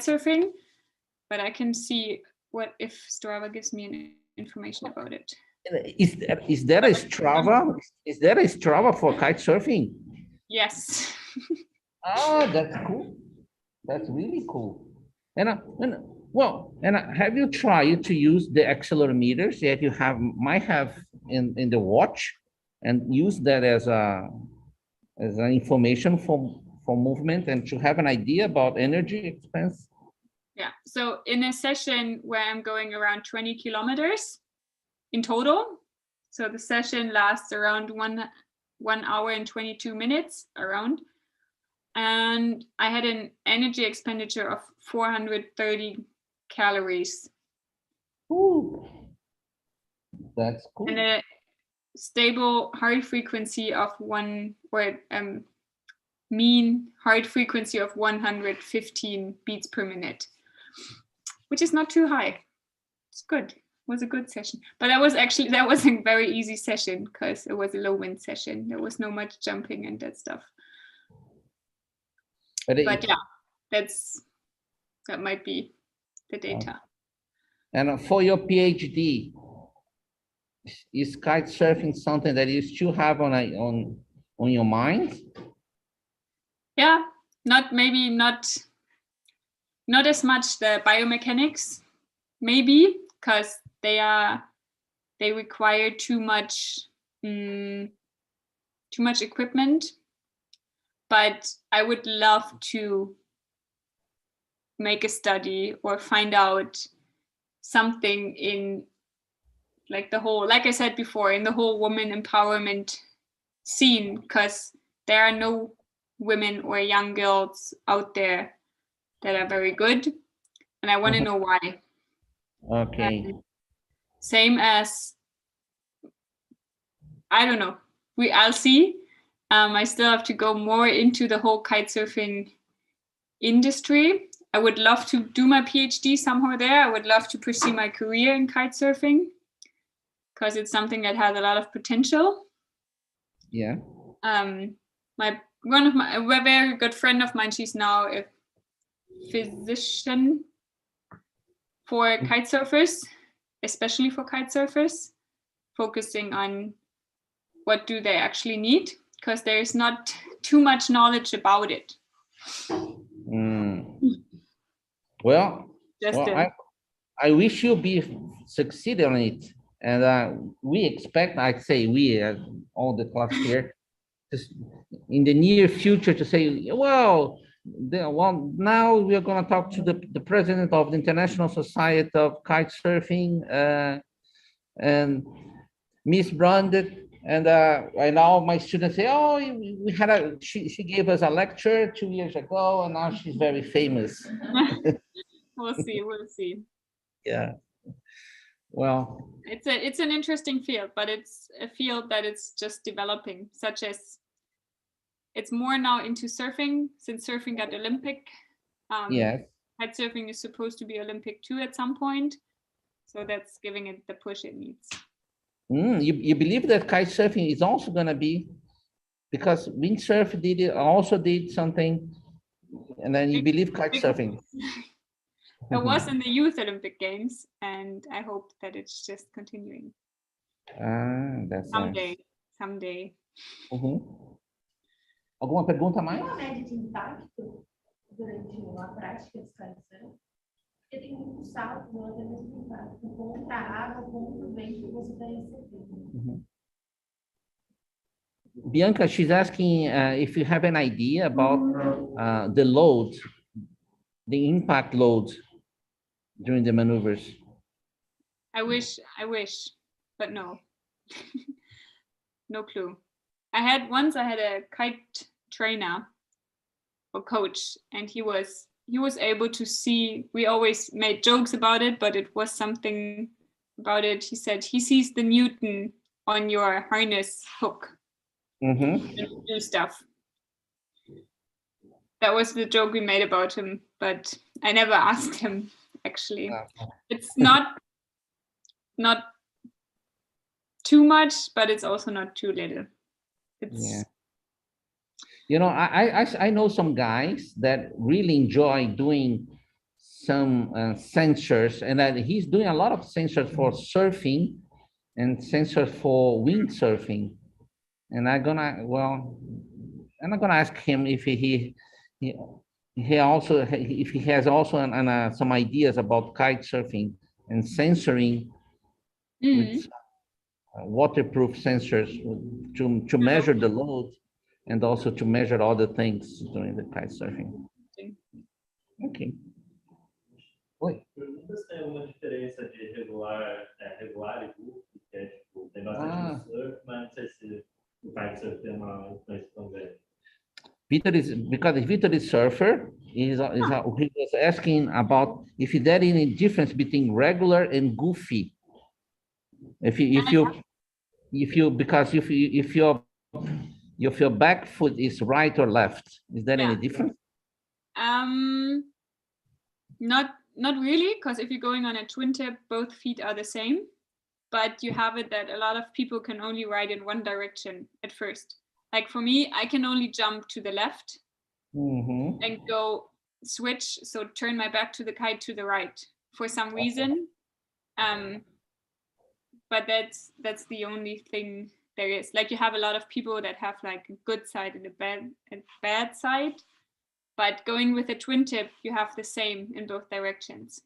surfing. But I can see what if Strava gives me an information about it. Is there a Strava? Is there a Strava for kite surfing? Yes. Oh, that's cool. That's really cool. And have you tried to use the accelerometers that you might have in the watch, and use that as an information for movement, and to have an idea about energy expense? Yeah. So in a session where I'm going around 20 kilometers in total, so the session lasts around 1 hour and 22 minutes and I had an energy expenditure of 430 calories. Ooh, that's cool. And a stable heart frequency of mean heart frequency of 115 beats per minute, which is not too high. It's good. It was a good session. But that was a very easy session because it was a low wind session. There was no much jumping and that stuff. But yeah, that might be the data. And for your PhD, is kite surfing something that you still have on your mind? Yeah, not as much the biomechanics, maybe because they require too much equipment. But I would love to make a study or find out something in like the whole, like I said before, in the whole woman empowerment scene, because there are no women or young girls out there that are very good, and I want to know why. Okay. Same as, I don't know, I'll see. I still have to go more into the whole kite surfing industry. I would love to do my PhD somewhere there. I would love to pursue my career in kite surfing because it's something that has a lot of potential. Yeah. A very good friend of mine, she's now a physician for kite surfers, especially for kite surfers, focusing on what do they actually need, because there is not too much knowledge about it. Well, I wish you succeed on it, and we expect, I'd say we, all the class here, in the near future to say, well, now we are going to talk to the president of the International Society of Kite Surfing, and Miss Brandon. And now my students say, oh, she gave us a lecture 2 years ago, and now she's very famous. We'll see. Yeah. Well, it's an interesting field, but it's a field that it's just developing, such as it's more now into surfing, since surfing got Olympic. Yes. Kite surfing is supposed to be Olympic too at some point. So that's giving it the push it needs. You believe that kite surfing is also going to be, because windsurf also did something, and then you believe kite surfing. It was in the Youth Olympic Games, and I hope that it's just continuing. That's someday. Alguma pergunta mais? Uma média de impacto durante a prática de kitesurf, porque tem muito salto, não até mesmo impacto contra a água, contra o vento que você está recebendo. Bianca, she's asking if you have an idea about the load, the impact load during the maneuvers. I wish, but no. No clue. I had a kite trainer or coach, and he was able to see, we always made jokes about it, but it was something about it. He said he sees the Newton on your harness hook and do stuff. That was the joke we made about him, but I never asked him, actually. It's not too much, but it's also not too little. Yeah. You know, I know some guys that really enjoy doing some sensors, and that he's doing a lot of sensors for surfing and sensors for windsurfing. And I'm gonna ask him if he has also some ideas about kite surfing and sensoring with waterproof sensors to measure the load and also to measure other things during the kite surfing. Okay. Oi. Perguntas tem uma diferença de regular e loop, que é tipo, tem bastante no surf, mas não sei se o kitesurf tem uma influência tão grande. Victor is because Victor is surfer. He was asking about if there is any difference between regular and goofy. If your back foot is right or left, is there any difference? Not really, because if you're going on a twin tip, both feet are the same. But you have it that a lot of people can only ride in one direction at first. Like for me, I can only jump to the left and go switch, so turn my back to the kite to the right for some reason. But that's the only thing there is. Like you have a lot of people that have like a good side and a bad side. But going with a twin tip, you have the same in both directions.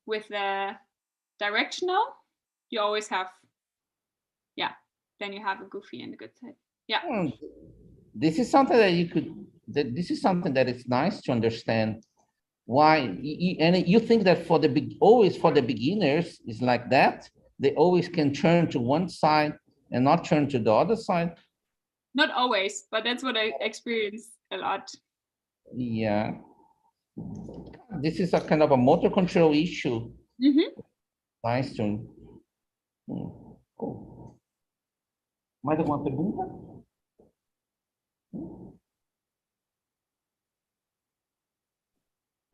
With the directional, you always have, then you have a goofy and a good side. This is something that this is something that is nice to understand why, and you think that always for the beginners is like that, they always can turn to one side and not turn to the other side. Not always, but that's what I experience a lot. Yeah, this is a kind of a motor control issue. Nice to. Cool. Mais alguma pergunta?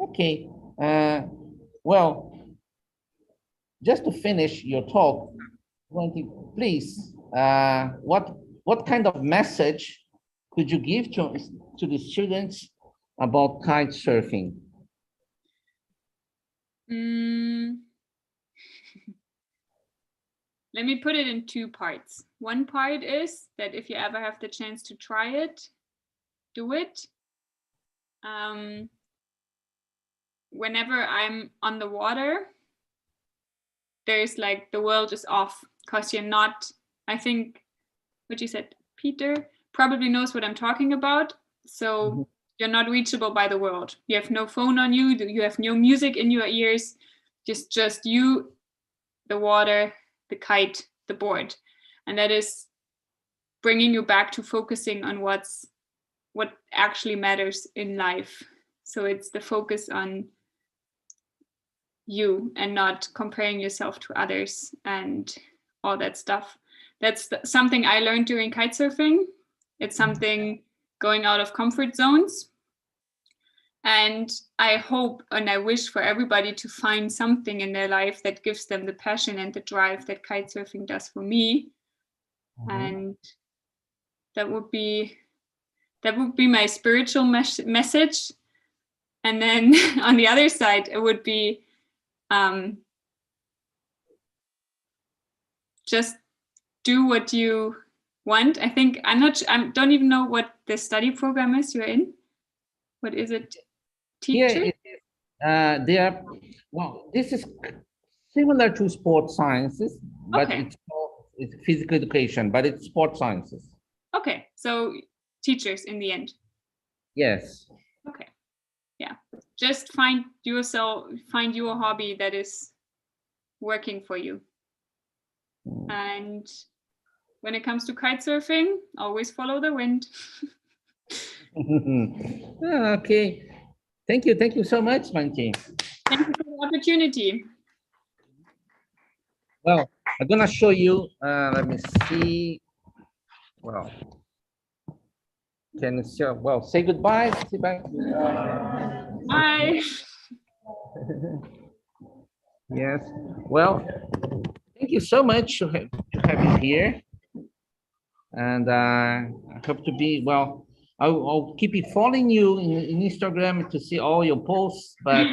Okay. Well, just to finish your talk, please, what kind of message could you give to the students about kite surfing? Let me put it in two parts. One part is that if you ever have the chance to try it, do it. Whenever I'm on the water, there's like the world is off because you're not, I think what you said, Peter probably knows what I'm talking about. So you're not reachable by the world. You have no phone on you. You have no music in your ears. Just you, the water, the kite, the board. And that is bringing you back to focusing on what actually matters in life. So it's the focus on you and not comparing yourself to others and all that stuff. That's something I learned during kitesurfing. It's something going out of comfort zones. And I hope and I wish for everybody to find something in their life that gives them the passion and the drive that kitesurfing does for me. And that would be my spiritual message. And then on the other side, it would be just do what you want. I think I don't even know what the study program is you're in. What is it? Teacher? Yeah, this is similar to sports sciences, but it's physical education, but it's sports sciences. Okay, so teachers in the end. Yes. Okay. Yeah. Just find your hobby that is working for you. And when it comes to kitesurfing, always follow the wind. Okay. Thank you so much, Manti. Thank you for the opportunity. Well, I'm gonna show you, let me see. Well, can you see, well, say goodbye. Say bye. Bye. Yes. Well, thank you so much to have you here. And I hope to be, well, I'll keep following you in Instagram to see all your posts, but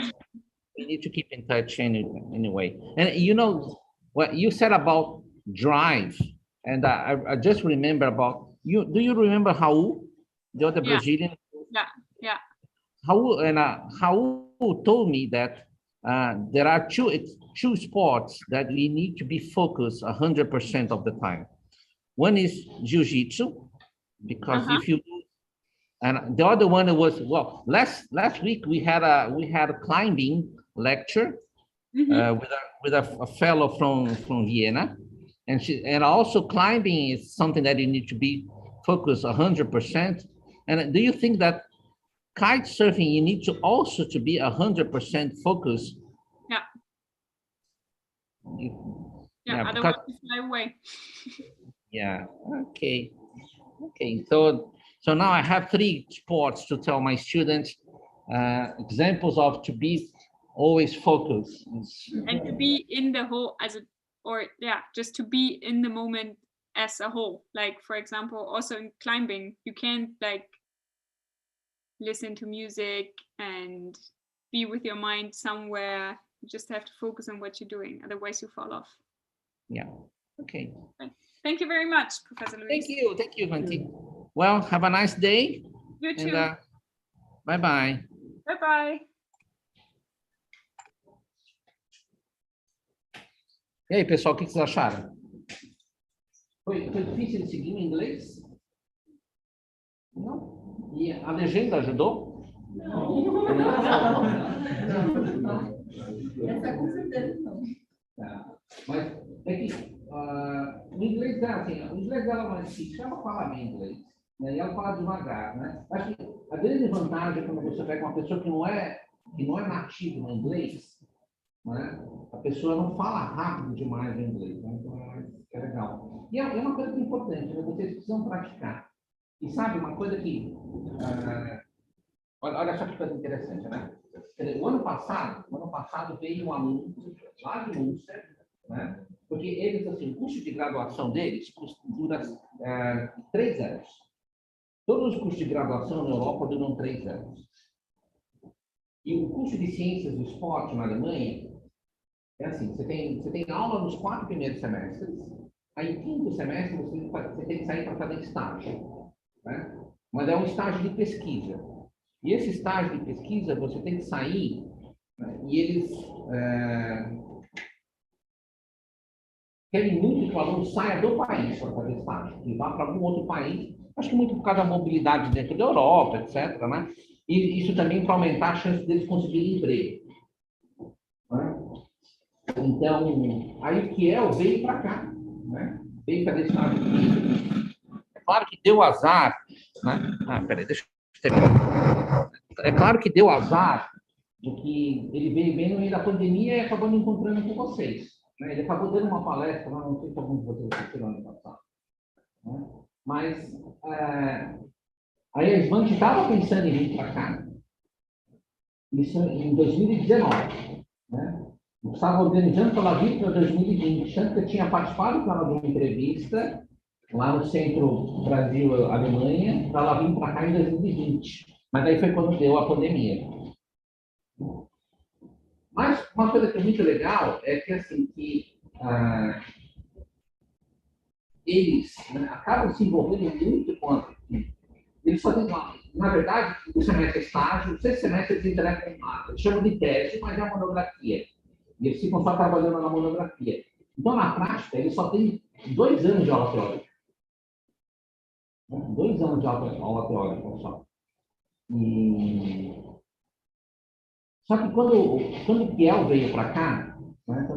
we need to keep in touch anyway. And you know what you said about drive, and I just remember about you. Do you remember Raul, the other Brazilian? Yeah. Raul told me that there are two sports that we need to be focused 100% of the time. One is jiu-jitsu, because if you, and the other one was, well, last week we had a climbing lecture with a fellow from Vienna, and also climbing is something that you need to be focus 100%? And do you think that kite surfing, you need to also to be 100% focused? Yeah. Yeah, otherwise you fly away. Yeah, okay. Okay, so now I have 3 sports to tell my students, examples of to be always focused. And to be in the whole just to be in the moment as a whole. Like, for example, also in climbing, you can't like listen to music and be with your mind somewhere. You just have to focus on what you're doing, otherwise you fall off. Yeah, okay. Thank you very much, Professor Luis. Thank you, Vanti. Well, have a nice day. You too. And, bye-bye. Bye-bye. E aí, pessoal, o que vocês acharam? Foi difícil de seguir em inglês? Não? E a legenda ajudou? Não. Essa com certeza não. Tá. Mas é que o inglês dela, assim, o inglês dela não é difícil, ela fala bem inglês, né? E ela fala devagar, né? Acho que a grande vantagem é quando você pega uma pessoa que não é nativa no inglês, né? A pessoa não fala rápido demais o inglês, né? Então é legal. E é uma coisa importante, né? Vocês precisam praticar. E sabe, uma coisa que... olha só que coisa interessante, né? O ano passado veio um aluno lá de Munster, né? Porque eles, assim, o curso de graduação deles dura 3 anos. Todos os cursos de graduação na Europa duram 3 anos. E o curso de ciências do esporte na Alemanha é assim, você tem aula nos 4 primeiros semestres, aí no 5º semestre você tem que sair para fazer estágio, né? Mas é um estágio de pesquisa. E esse estágio de pesquisa, você tem que sair, né? E eles querem muito que o aluno saia do país para fazer estágio, e vá para algum outro país, acho que muito por causa da mobilidade dentro da Europa, etc., né? E isso também para aumentar a chance deles conseguirem emprego, né? Então, aí o Kiel veio para cá, né? Veio fazer estágio aqui. É claro que deu azar, né? Peraí, deixa eu terminar. É claro que deu azar de que ele veio bem no meio da pandemia e acabou me encontrando com vocês, né? Ele acabou dando uma palestra, não sei se algum de vocês assistiram ano passado, né? Mas aí a Svante estava pensando em vir para cá, isso em 2019, né? Estava organizando para ela vir para 2020, tanto que eu tinha participado com ela de uma entrevista lá no Centro Brasil-Alemanha, para ela vir para cá em 2020. Mas aí foi quando deu a pandemia. Mas uma coisa que é muito legal é que, assim, eles, né, acabam se envolvendo muito com a... Eles fazem, na verdade, o semestre é estágio, o 6º semestre eles entregam nada. Eles chamam de tese, mas é uma monografia. E eles ficam só trabalhando na monografia. Então, na prática, eles só têm 2 anos de aula teórica. 2 anos de aula teórica, só. Só que quando o Kiel veio para cá, né,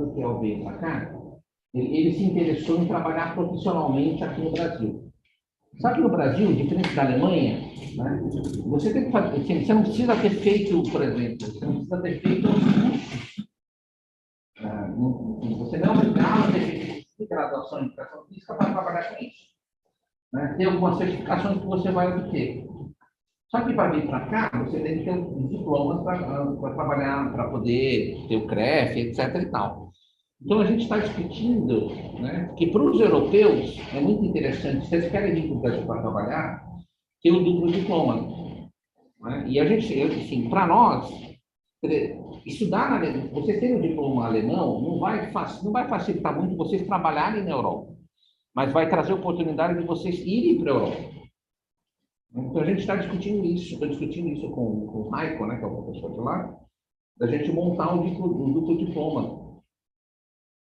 ele se interessou em trabalhar profissionalmente aqui no Brasil. Só que no Brasil, diferente da Alemanha, né, você tem que fazer, você não precisa ter feito, por exemplo, você não precisa ter feito você não é obrigado a ter feito de graduação em educação física para trabalhar com isso, né? Tem algumas certificações que você vai obter. Só que para vir para cá, você tem que ter os diplomas para trabalhar, para poder ter o CREF, etc. e tal. Então, a gente está discutindo, né, que para os europeus é muito interessante, se eles querem vir para o Brasil para trabalhar, ter o duplo diploma, né? E a gente, assim, para nós, estudar vocês terem um diploma alemão não vai facilitar muito vocês trabalharem na Europa, mas vai trazer oportunidade de vocês irem para a Europa. Então, a gente está discutindo isso, estou discutindo isso com o Raiko, né, que é o professor de lá, da gente montar um duplo diploma,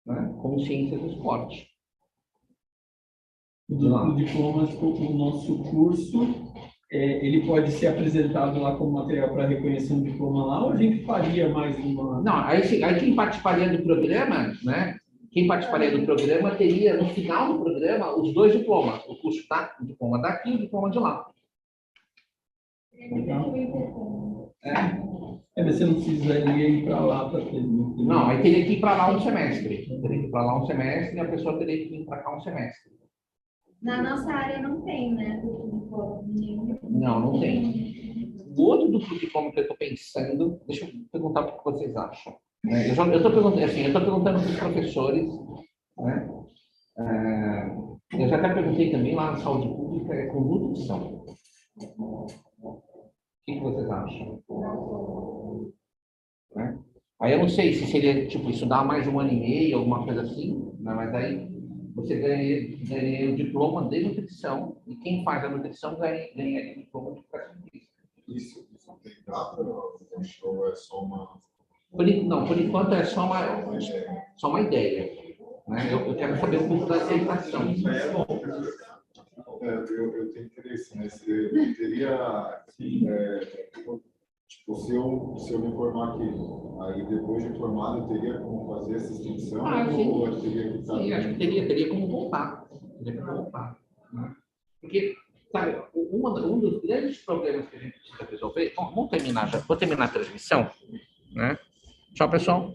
né, com ciências do esporte. O duplo diploma, o nosso curso, ele pode ser apresentado lá como material para reconhecer um diploma lá, ou a gente faria mais uma... Não, aí quem participaria do programa, né, quem participaria do programa teria, no final do programa, os 2 diplomas. O curso tá, o diploma daqui e o diploma de lá. Mas você não precisaria ir para lá para ter. Não, aí teria que ir para lá um semestre. Teria que ir para lá um semestre e a pessoa teria que vir para cá um semestre. Na nossa área não tem, né? Não tem. O outro duplo diploma que eu estou pensando, deixa eu perguntar o que vocês acham. Eu estou perguntando, assim, para os professores, né? Eu já até perguntei também lá na saúde pública, com nutrição. O que vocês acham? Né? Aí eu não sei se seria, tipo, estudar mais 1 ano e meio, alguma coisa assim, né? Mas aí você ganha o diploma de nutrição, e quem faz a nutrição ganha o diploma de educação física. Isso tem data ou é só uma... Por enquanto é só uma ideia. Né? Eu quero saber um pouco da aceitação. Eu tenho interesse, né? Você teria... tipo, se eu me formar aqui, aí depois de formado, eu teria como fazer essa extensão? Ou eu teria que estar... Sim, acho que teria como voltar. Né? Porque, sabe, um dos grandes problemas que a gente precisa resolver... Bom, vamos terminar já. Vou terminar a transmissão. Né? Tchau, pessoal.